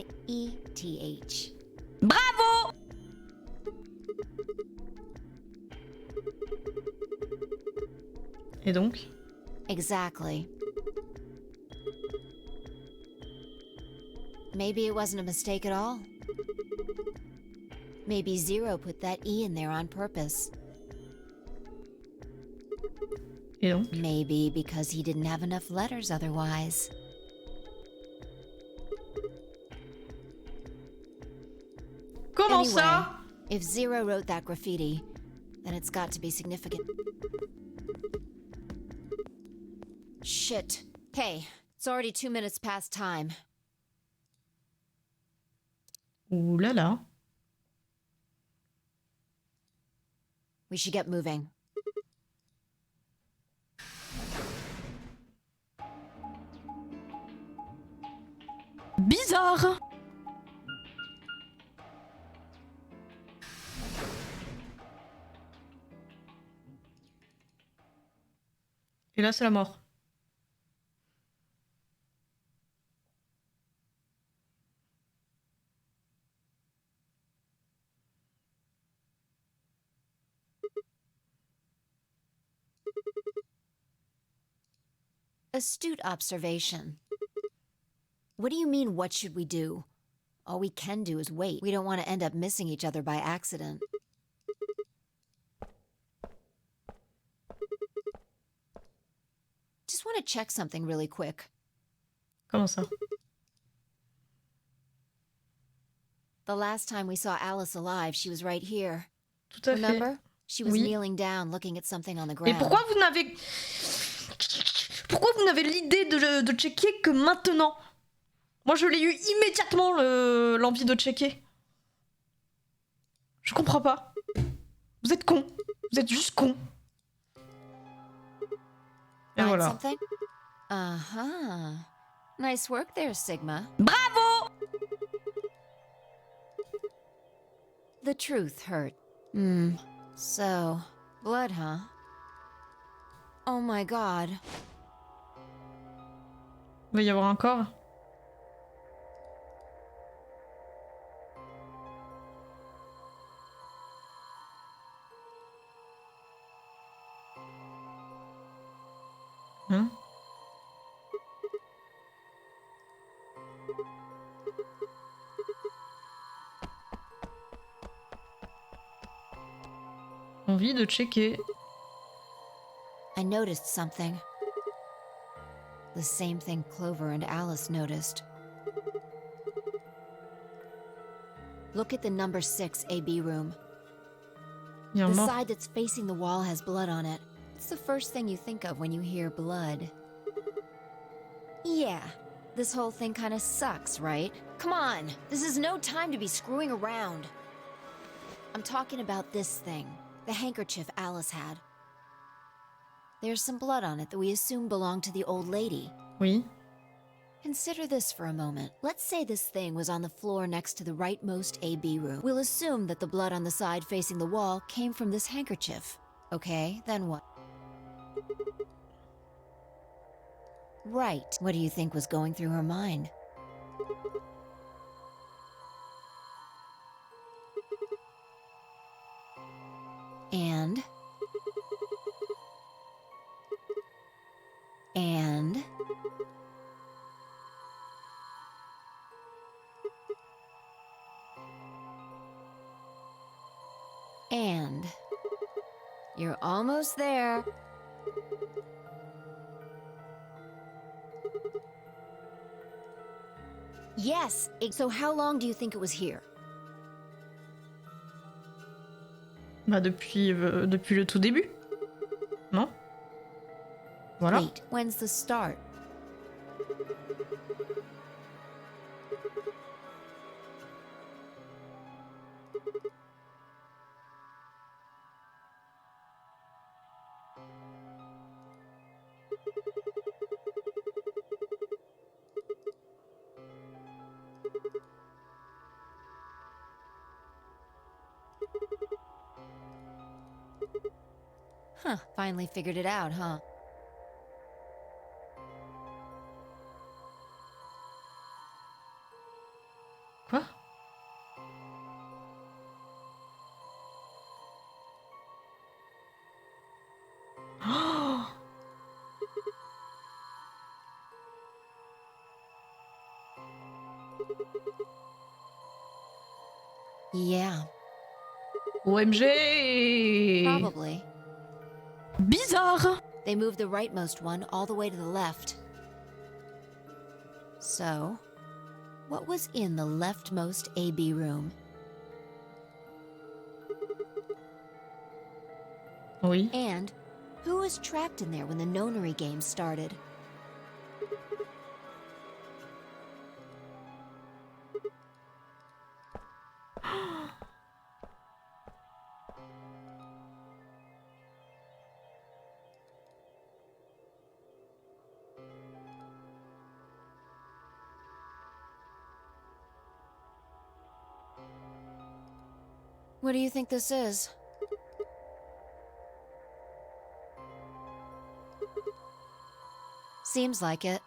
Bravo! Et donc? Exactly. Maybe it wasn't a mistake at all. Maybe Zero put that E in there on purpose. Et donc? Maybe because he didn't have enough letters otherwise. Comment Anyway, ça? if Zero wrote that graffiti, then it's got to be significant. Shit. Hey, it's already 2 minutes past time. Ouh là là. We should get moving. Bizarre. Et là, c'est la mort. Astute observation. What do you mean, what should we do? All we can do is wait. We don't want to end up missing each other by accident. Just want to check something really quick. Comment ça? The last time we saw Alice alive, she was right here. Tout à fait. Remember? She was Oui. kneeling down, looking at something on the Et ground. pourquoi vous n'avez l'idée de checker que maintenant? Moi, je l'ai eu immédiatement l'envie de checker. Je comprends pas. Vous êtes cons. Vous êtes juste cons. Et Find voilà. something? Uh-huh. Nice work there, Sigma. Bravo! The truth hurt. So, blood, huh? Oh my god. Il va y avoir un corps. Hein? Envie de checker. I noticed something. The same thing Clover and Alice noticed. Look at the number 6 AB room. Il y a un The mort. side that's facing the wall has blood on it. It's the first thing you think of when you hear blood. Yeah, this whole thing kind of sucks, right? Come on, this is no time to be screwing around. I'm talking about this thing, the handkerchief Alice had. There's some blood on it that we assume belonged to the old lady. Oui. Consider this for a moment. Let's say this thing was on the floor next to the rightmost AB room. We'll assume that the blood on the side facing the wall came from this handkerchief. Okay, then what? Right. What do you think was going through her mind? And... You're almost there. Yes, so how long do you think it was here? Bah depuis le tout début. Non? Voilà. Wait, when's the start? Huh, finally figured it out, huh? Quoi? Oh! Yeah, OMG! probably. Bizarre. They moved the rightmost one all the way to the left. So, what was in the leftmost AB room? Oui. And who was trapped in there when the nonary game started? What do you think this is? Seems like it.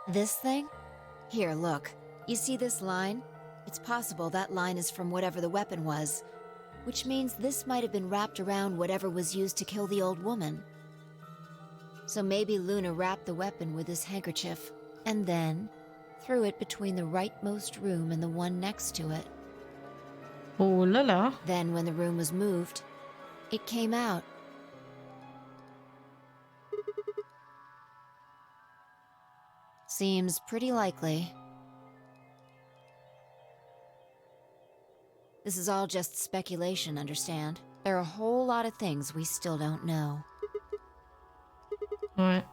This thing? Here, look. You see this line? It's possible that line is from whatever the weapon was, which means this might have been wrapped around whatever was used to kill the old woman. So maybe Luna wrapped the weapon with this handkerchief, and then threw it between the rightmost room and the one next to it. Oh la la. Then when the room was moved, it came out. Seems pretty likely. This is all just speculation, understand? There are a whole lot of things we still don't know. Ouais.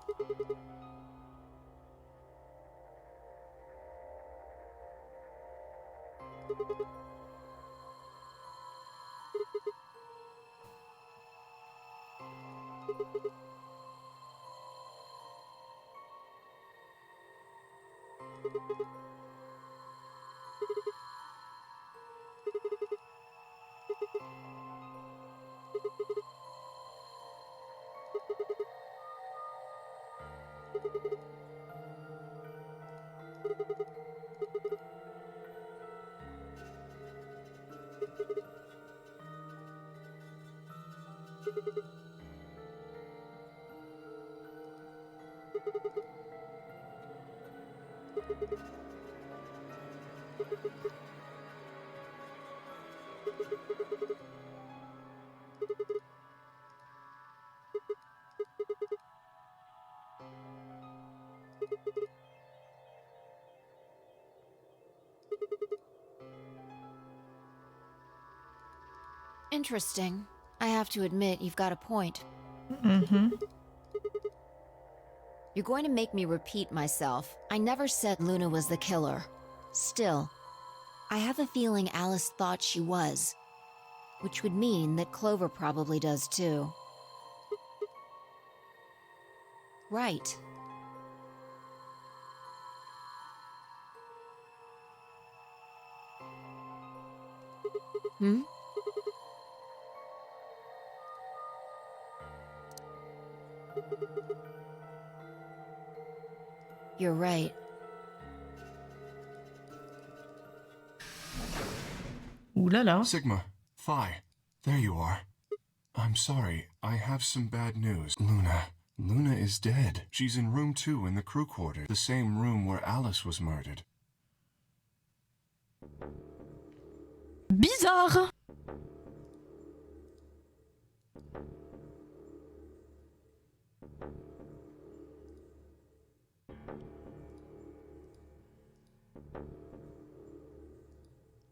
Interesting. I have to admit, you've got a point. Mhm. You're going to make me repeat myself. I never said Luna was the killer. Still, I have a feeling Alice thought she was, which would mean that Clover probably does too. Right. Hmm? You're right. Ouh là là. Sigma, Phi, there you are. I'm sorry, I have some bad news. Luna is dead. She's in room 2 in the crew quarters, the same room where Alice was murdered. Bizarre.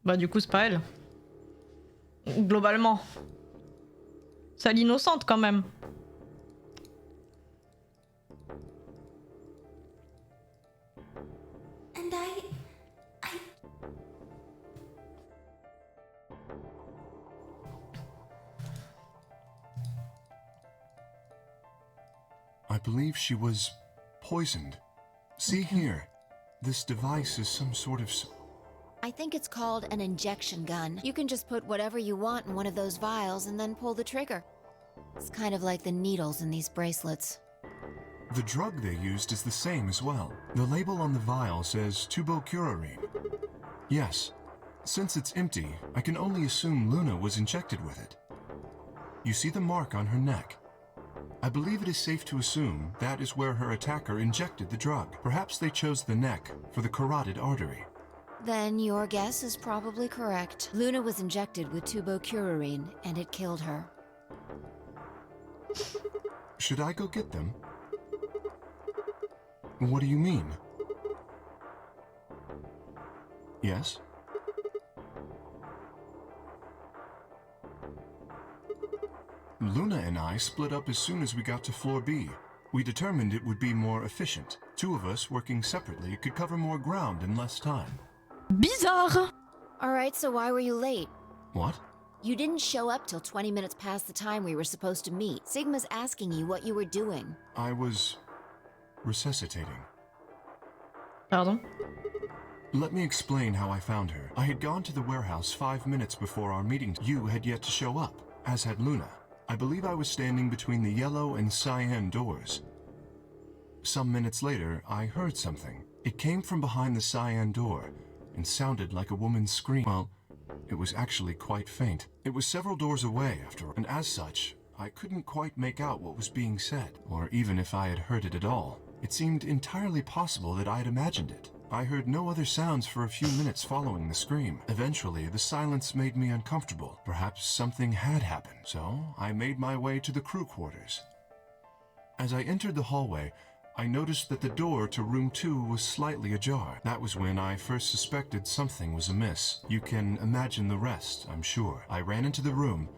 Bah du coup c'est pas elle. Globalement. C'est l'innocente quand même. And I believe she was poisoned. See here. This device is some sort of... I think it's called an injection gun. You can just put whatever you want in one of those vials and then pull the trigger. It's kind of like the needles in these bracelets. The drug they used is the same as well. The label on the vial says tubocurarine. Yes. Since it's empty, I can only assume Luna was injected with it. You see the mark on her neck? I believe it is safe to assume that is where her attacker injected the drug. Perhaps they chose the neck for the carotid artery. Then your guess is probably correct. Luna was injected with tubocurarine, and it killed her. Should I go get them? What do you mean? Yes? Luna and I split up as soon as we got to floor B. We determined it would be more efficient. Two of us working separately could cover more ground in less time. Bizarre. Alright, so why were you late? What? You didn't show up till 20 minutes past the time we were supposed to meet. Sigma's asking you what you were doing. I was... resuscitating. Pardon? Let me explain how I found her. I had gone to the warehouse 5 minutes before our meeting. You had yet to show up, as had Luna. I believe I was standing between the yellow and cyan doors. Some minutes later, I heard something. It came from behind the cyan door and sounded like a woman's scream. Well, it was actually quite faint. It was several doors away after all, and as such, I couldn't quite make out what was being said, or even if I had heard it at all. It seemed entirely possible that I had imagined it. I heard no other sounds for a few minutes following the scream. Eventually, the silence made me uncomfortable. Perhaps something had happened, so I made my way to the crew quarters. As I entered the hallway, I noticed that the door to room 2 was slightly ajar. That was when I first suspected something was amiss. You can imagine the rest, I'm sure. I ran into the room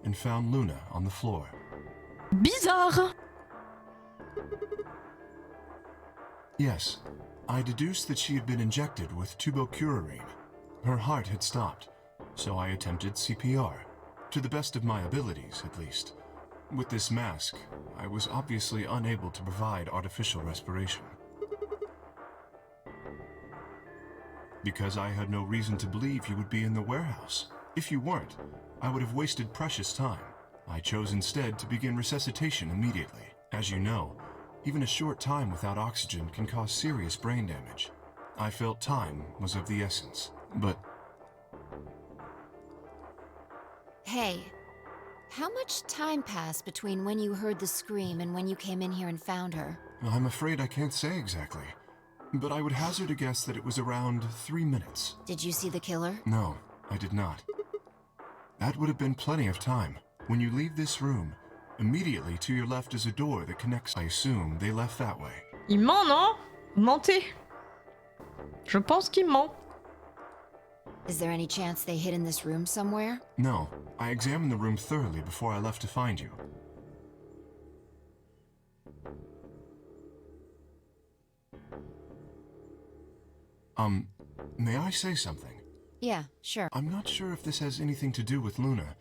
and found Luna on the floor. Bizarre! Yes, I deduced that she had been injected with tubocurarine. Her heart had stopped, so I attempted CPR. To the best of my abilities, at least. With this mask, I was obviously unable to provide artificial respiration. Because I had no reason to believe you would be in the warehouse. If you weren't, I would have wasted precious time. I chose instead to begin resuscitation immediately. As you know, even a short time without oxygen can cause serious brain damage. I felt time was of the essence, but... Hey, how much time passed between when you heard the scream and when you came in here and found her? I'm afraid I can't say exactly, but I would hazard a guess that it was around 3 minutes. Did you see the killer? No, I did not. That would have been plenty of time. When you leave this room, immediately to your left is a door that connects. I assume they left that way. Il ment, non? Mentez. Je pense qu'il ment. Is there any chance they hid in this room somewhere? No, I examined the room thoroughly before I left to find you. May I say something? Yeah, sure. I'm not sure if this has anything to do with Luna,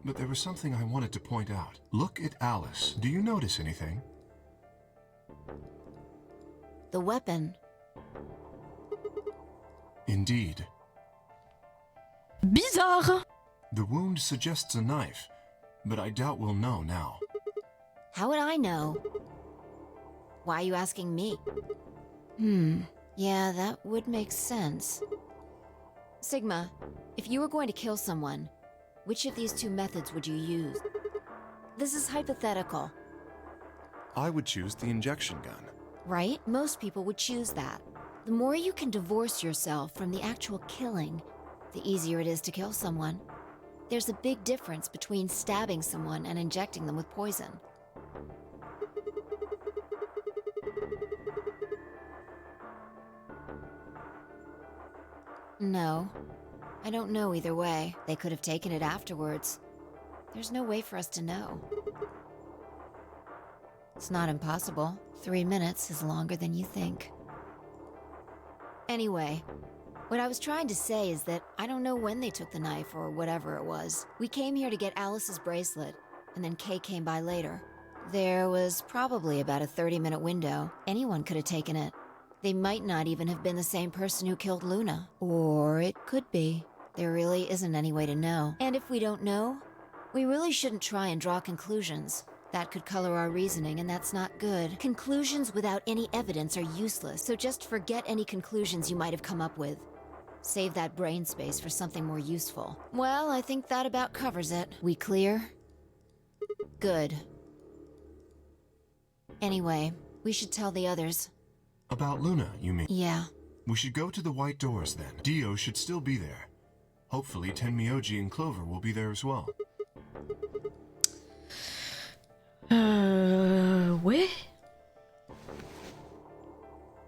but there was something I wanted to point out. Look at Alice. Do you notice anything? The weapon. Indeed. Bizarre! The wound suggests a knife, but I doubt we'll know now. How would I know? Why are you asking me? Yeah, that would make sense. Sigma, if you were going to kill someone, which of these 2 methods would you use? This is hypothetical. I would choose the injection gun. Right? Most people would choose that. The more you can divorce yourself from the actual killing, the easier it is to kill someone. There's a big difference between stabbing someone and injecting them with poison. No, I don't know either way. They could have taken it afterwards. There's no way for us to know. It's not impossible. 3 minutes is longer than you think. Anyway, what I was trying to say is that I don't know when they took the knife or whatever it was. We came here to get Alice's bracelet, and then Kay came by later. There was probably about a 30-minute window. Anyone could have taken it. They might not even have been the same person who killed Luna. Or it could be. There really isn't any way to know. And if we don't know, we really shouldn't try and draw conclusions. That could color our reasoning, and that's not good. Conclusions without any evidence are useless, so just forget any conclusions you might have come up with. Save that brain space for something more useful. Well, I think that about covers it. We clear? Good. Anyway, we should tell the others. About Luna, you mean? Yeah. We should go to the white doors then. Dio should still be there. Hopefully Tenmyoji and Clover will be there as well. Ouais.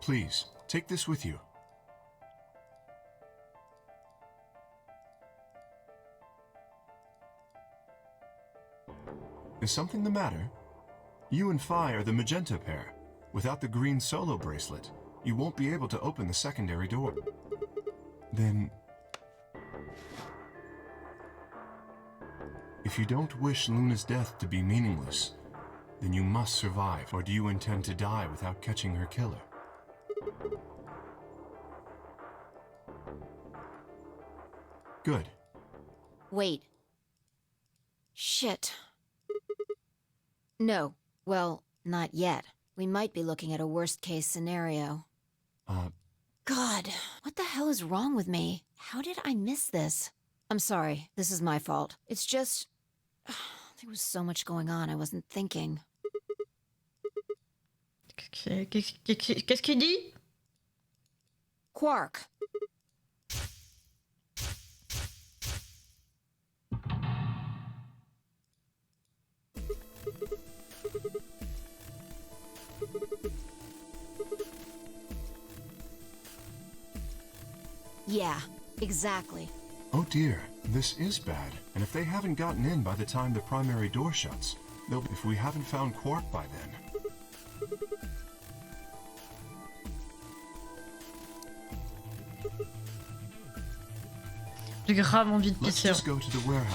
Please, take this with you. Is something the matter? You and Phi are the magenta pair. Without the green solo bracelet, you won't be able to open the secondary door. Then... if you don't wish Luna's death to be meaningless, then you must survive, or do you intend to die without catching her killer? Good. Wait. Shit. No. Well, not yet. We might be looking at a worst-case scenario. God, what the hell is wrong with me? How did I miss this? I'm sorry, this is my fault. It's just... there was so much going on, I wasn't thinking. Qu'est-ce qu'il dit? Quark. Yeah, exactly. Oh dear, this is bad. And if they haven't gotten in by the time the primary door shuts, they'll... If we haven't found Quark by then... J'ai grave envie de pisser.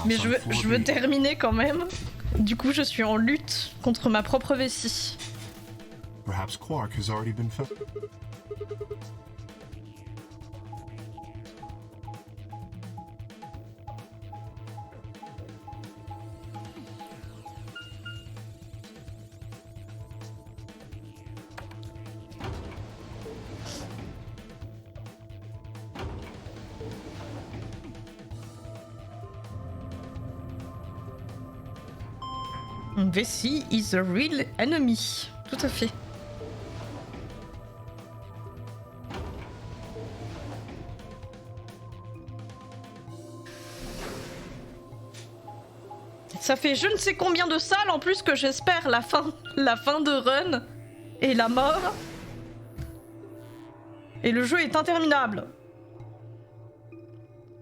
Mais je veux terminer quand même. Du coup, je suis en lutte contre ma propre vessie. Perhaps Quark has already been found. Vessie is a real enemy. Tout à fait. Ça fait je ne sais combien de salles en plus que j'espère la fin de run et la mort. Et le jeu est interminable.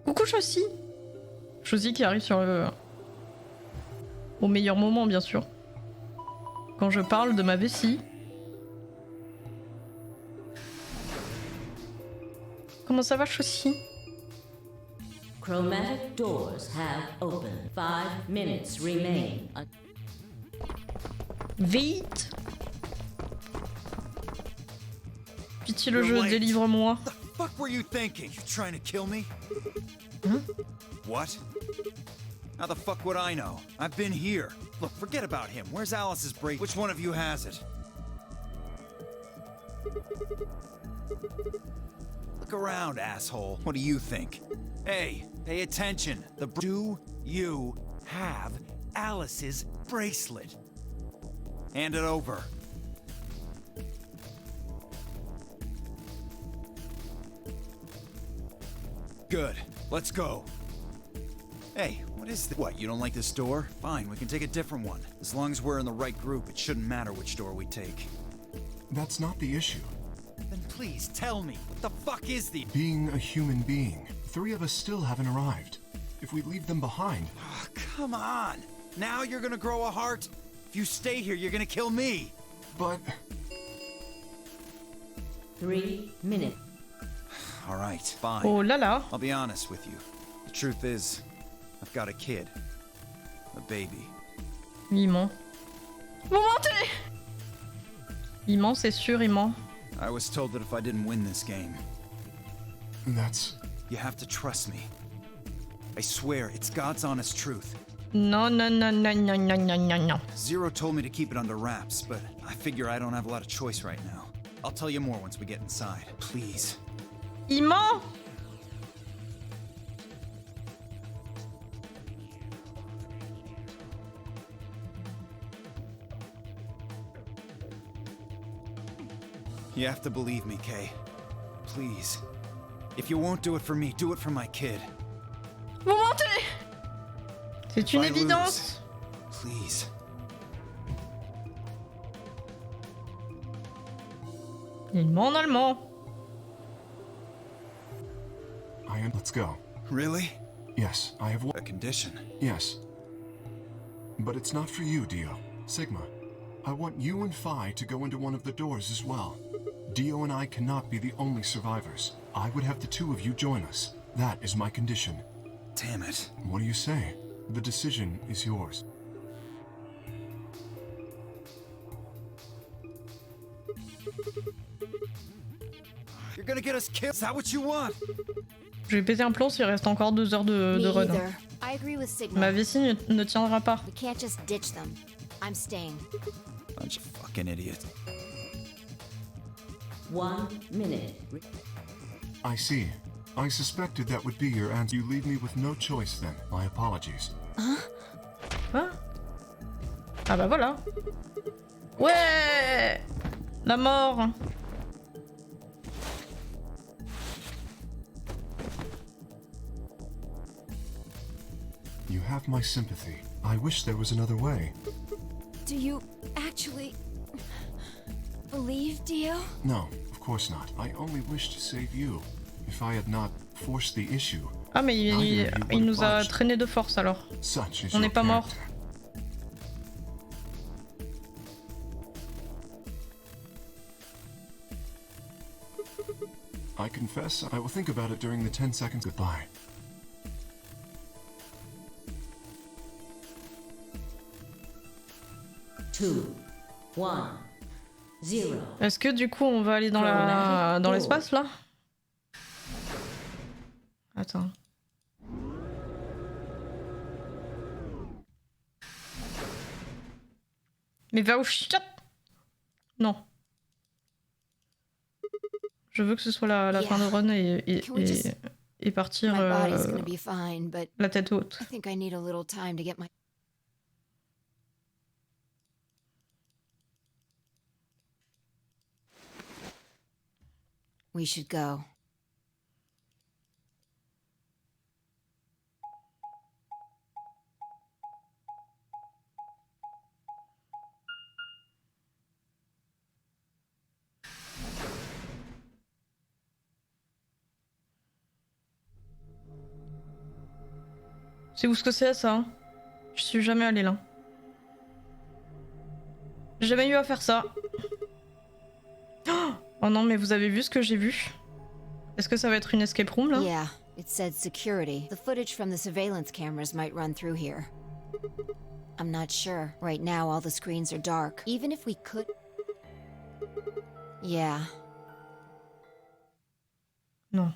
Coucou Chaussy. Chaussy qui arrive sur le... au meilleur moment, bien sûr. Quand je parle de ma vessie. Comment ça va, Chaussy? Chromatic doors have opened. 5 minutes remain. Vite. Pitié le jeu, délivre-moi. What the fuck were you thinking? You trying to kill me? Hein? What? How the fuck would I know? I've been here. Look, forget about him. Where's Alice's bracelet? Which one of you has it? Look around, asshole. What do you think? Hey, pay attention. Do you have Alice's bracelet? Hand it over. Good. Let's go. Hey, what is this? What, you don't like this door? Fine, we can take a different one. As long as we're in the right group, it shouldn't matter which door we take. That's not the issue. Then please tell me, what the fuck is the... Being a human being. 3 of us still haven't arrived. If we leave them behind... Oh, come on! Now you're gonna grow a heart? If you stay here, you're gonna kill me! But... 3 minutes. Alright, fine. Oh là là. I'll be honest with you. The truth is, I've got a kid. A baby. Il ment. Vous mentez! Il ment, c'est sûr, il ment. I was told that if I didn't win this game... That's... You have to trust me. I swear, it's God's honest truth. Non, non, non, non, non, non, non, non, non. Zero told me to keep it under wraps, but I figure I don't have a lot of choice right now. I'll tell you more once we get inside. Please. Il ment! You have to believe me, Kay. Please. If you won't do it for me, do it for my kid. Vous mentez! C'est une If I évidence. lose, please. Il ment en allemand. Let's go. Really? Yes, I have... A condition. Yes. But it's not for you, Dio. Sigma, I want you and Phi to go into one of the doors as well. Dio and I cannot be the only survivors. I would have the 2 of you join us. That is my condition. Damn it. What do you say? The decision is yours. You're gonna get us killed. Is that what you want? Je vais péter un plomb s'il reste encore 2 heures de run. I agree with Sigma. Ma vessie ne tiendra pas. We can't just ditch them. I'm staying. Bunch of fucking idiots. 1 minute. I see. I suspected that would be your answer. You leave me with no choice then. My apologies. Hein? Ah bah voilà. Ouais, la mort. You have my sympathy. I wish there was another way. Do you actually believe Dio? No, of course not. I only wish to save you. If I had not forced the issue, Ah mais il nous a traîné de force alors. such is On your n'est pas mort. character. I confess, I will think about it during the 10 seconds goodbye. Two, 1, 0. Est-ce que du coup on va aller dans l'espace là? Attends. Mais va où chiotte. Non. Je veux que ce soit la fin de run et partir la tête haute. I think I need a little time to get my... We should go. C'est où ce que c'est ça? Je suis jamais allée là. J'ai jamais eu à faire ça. Oh non mais vous avez vu ce que j'ai vu? Est-ce que ça va être une escape room là? Yeah, it said security. The footage from the surveillance cameras might run through here. I'm not sure. Right now all the screens are dark. Even if we could... Yeah. Non.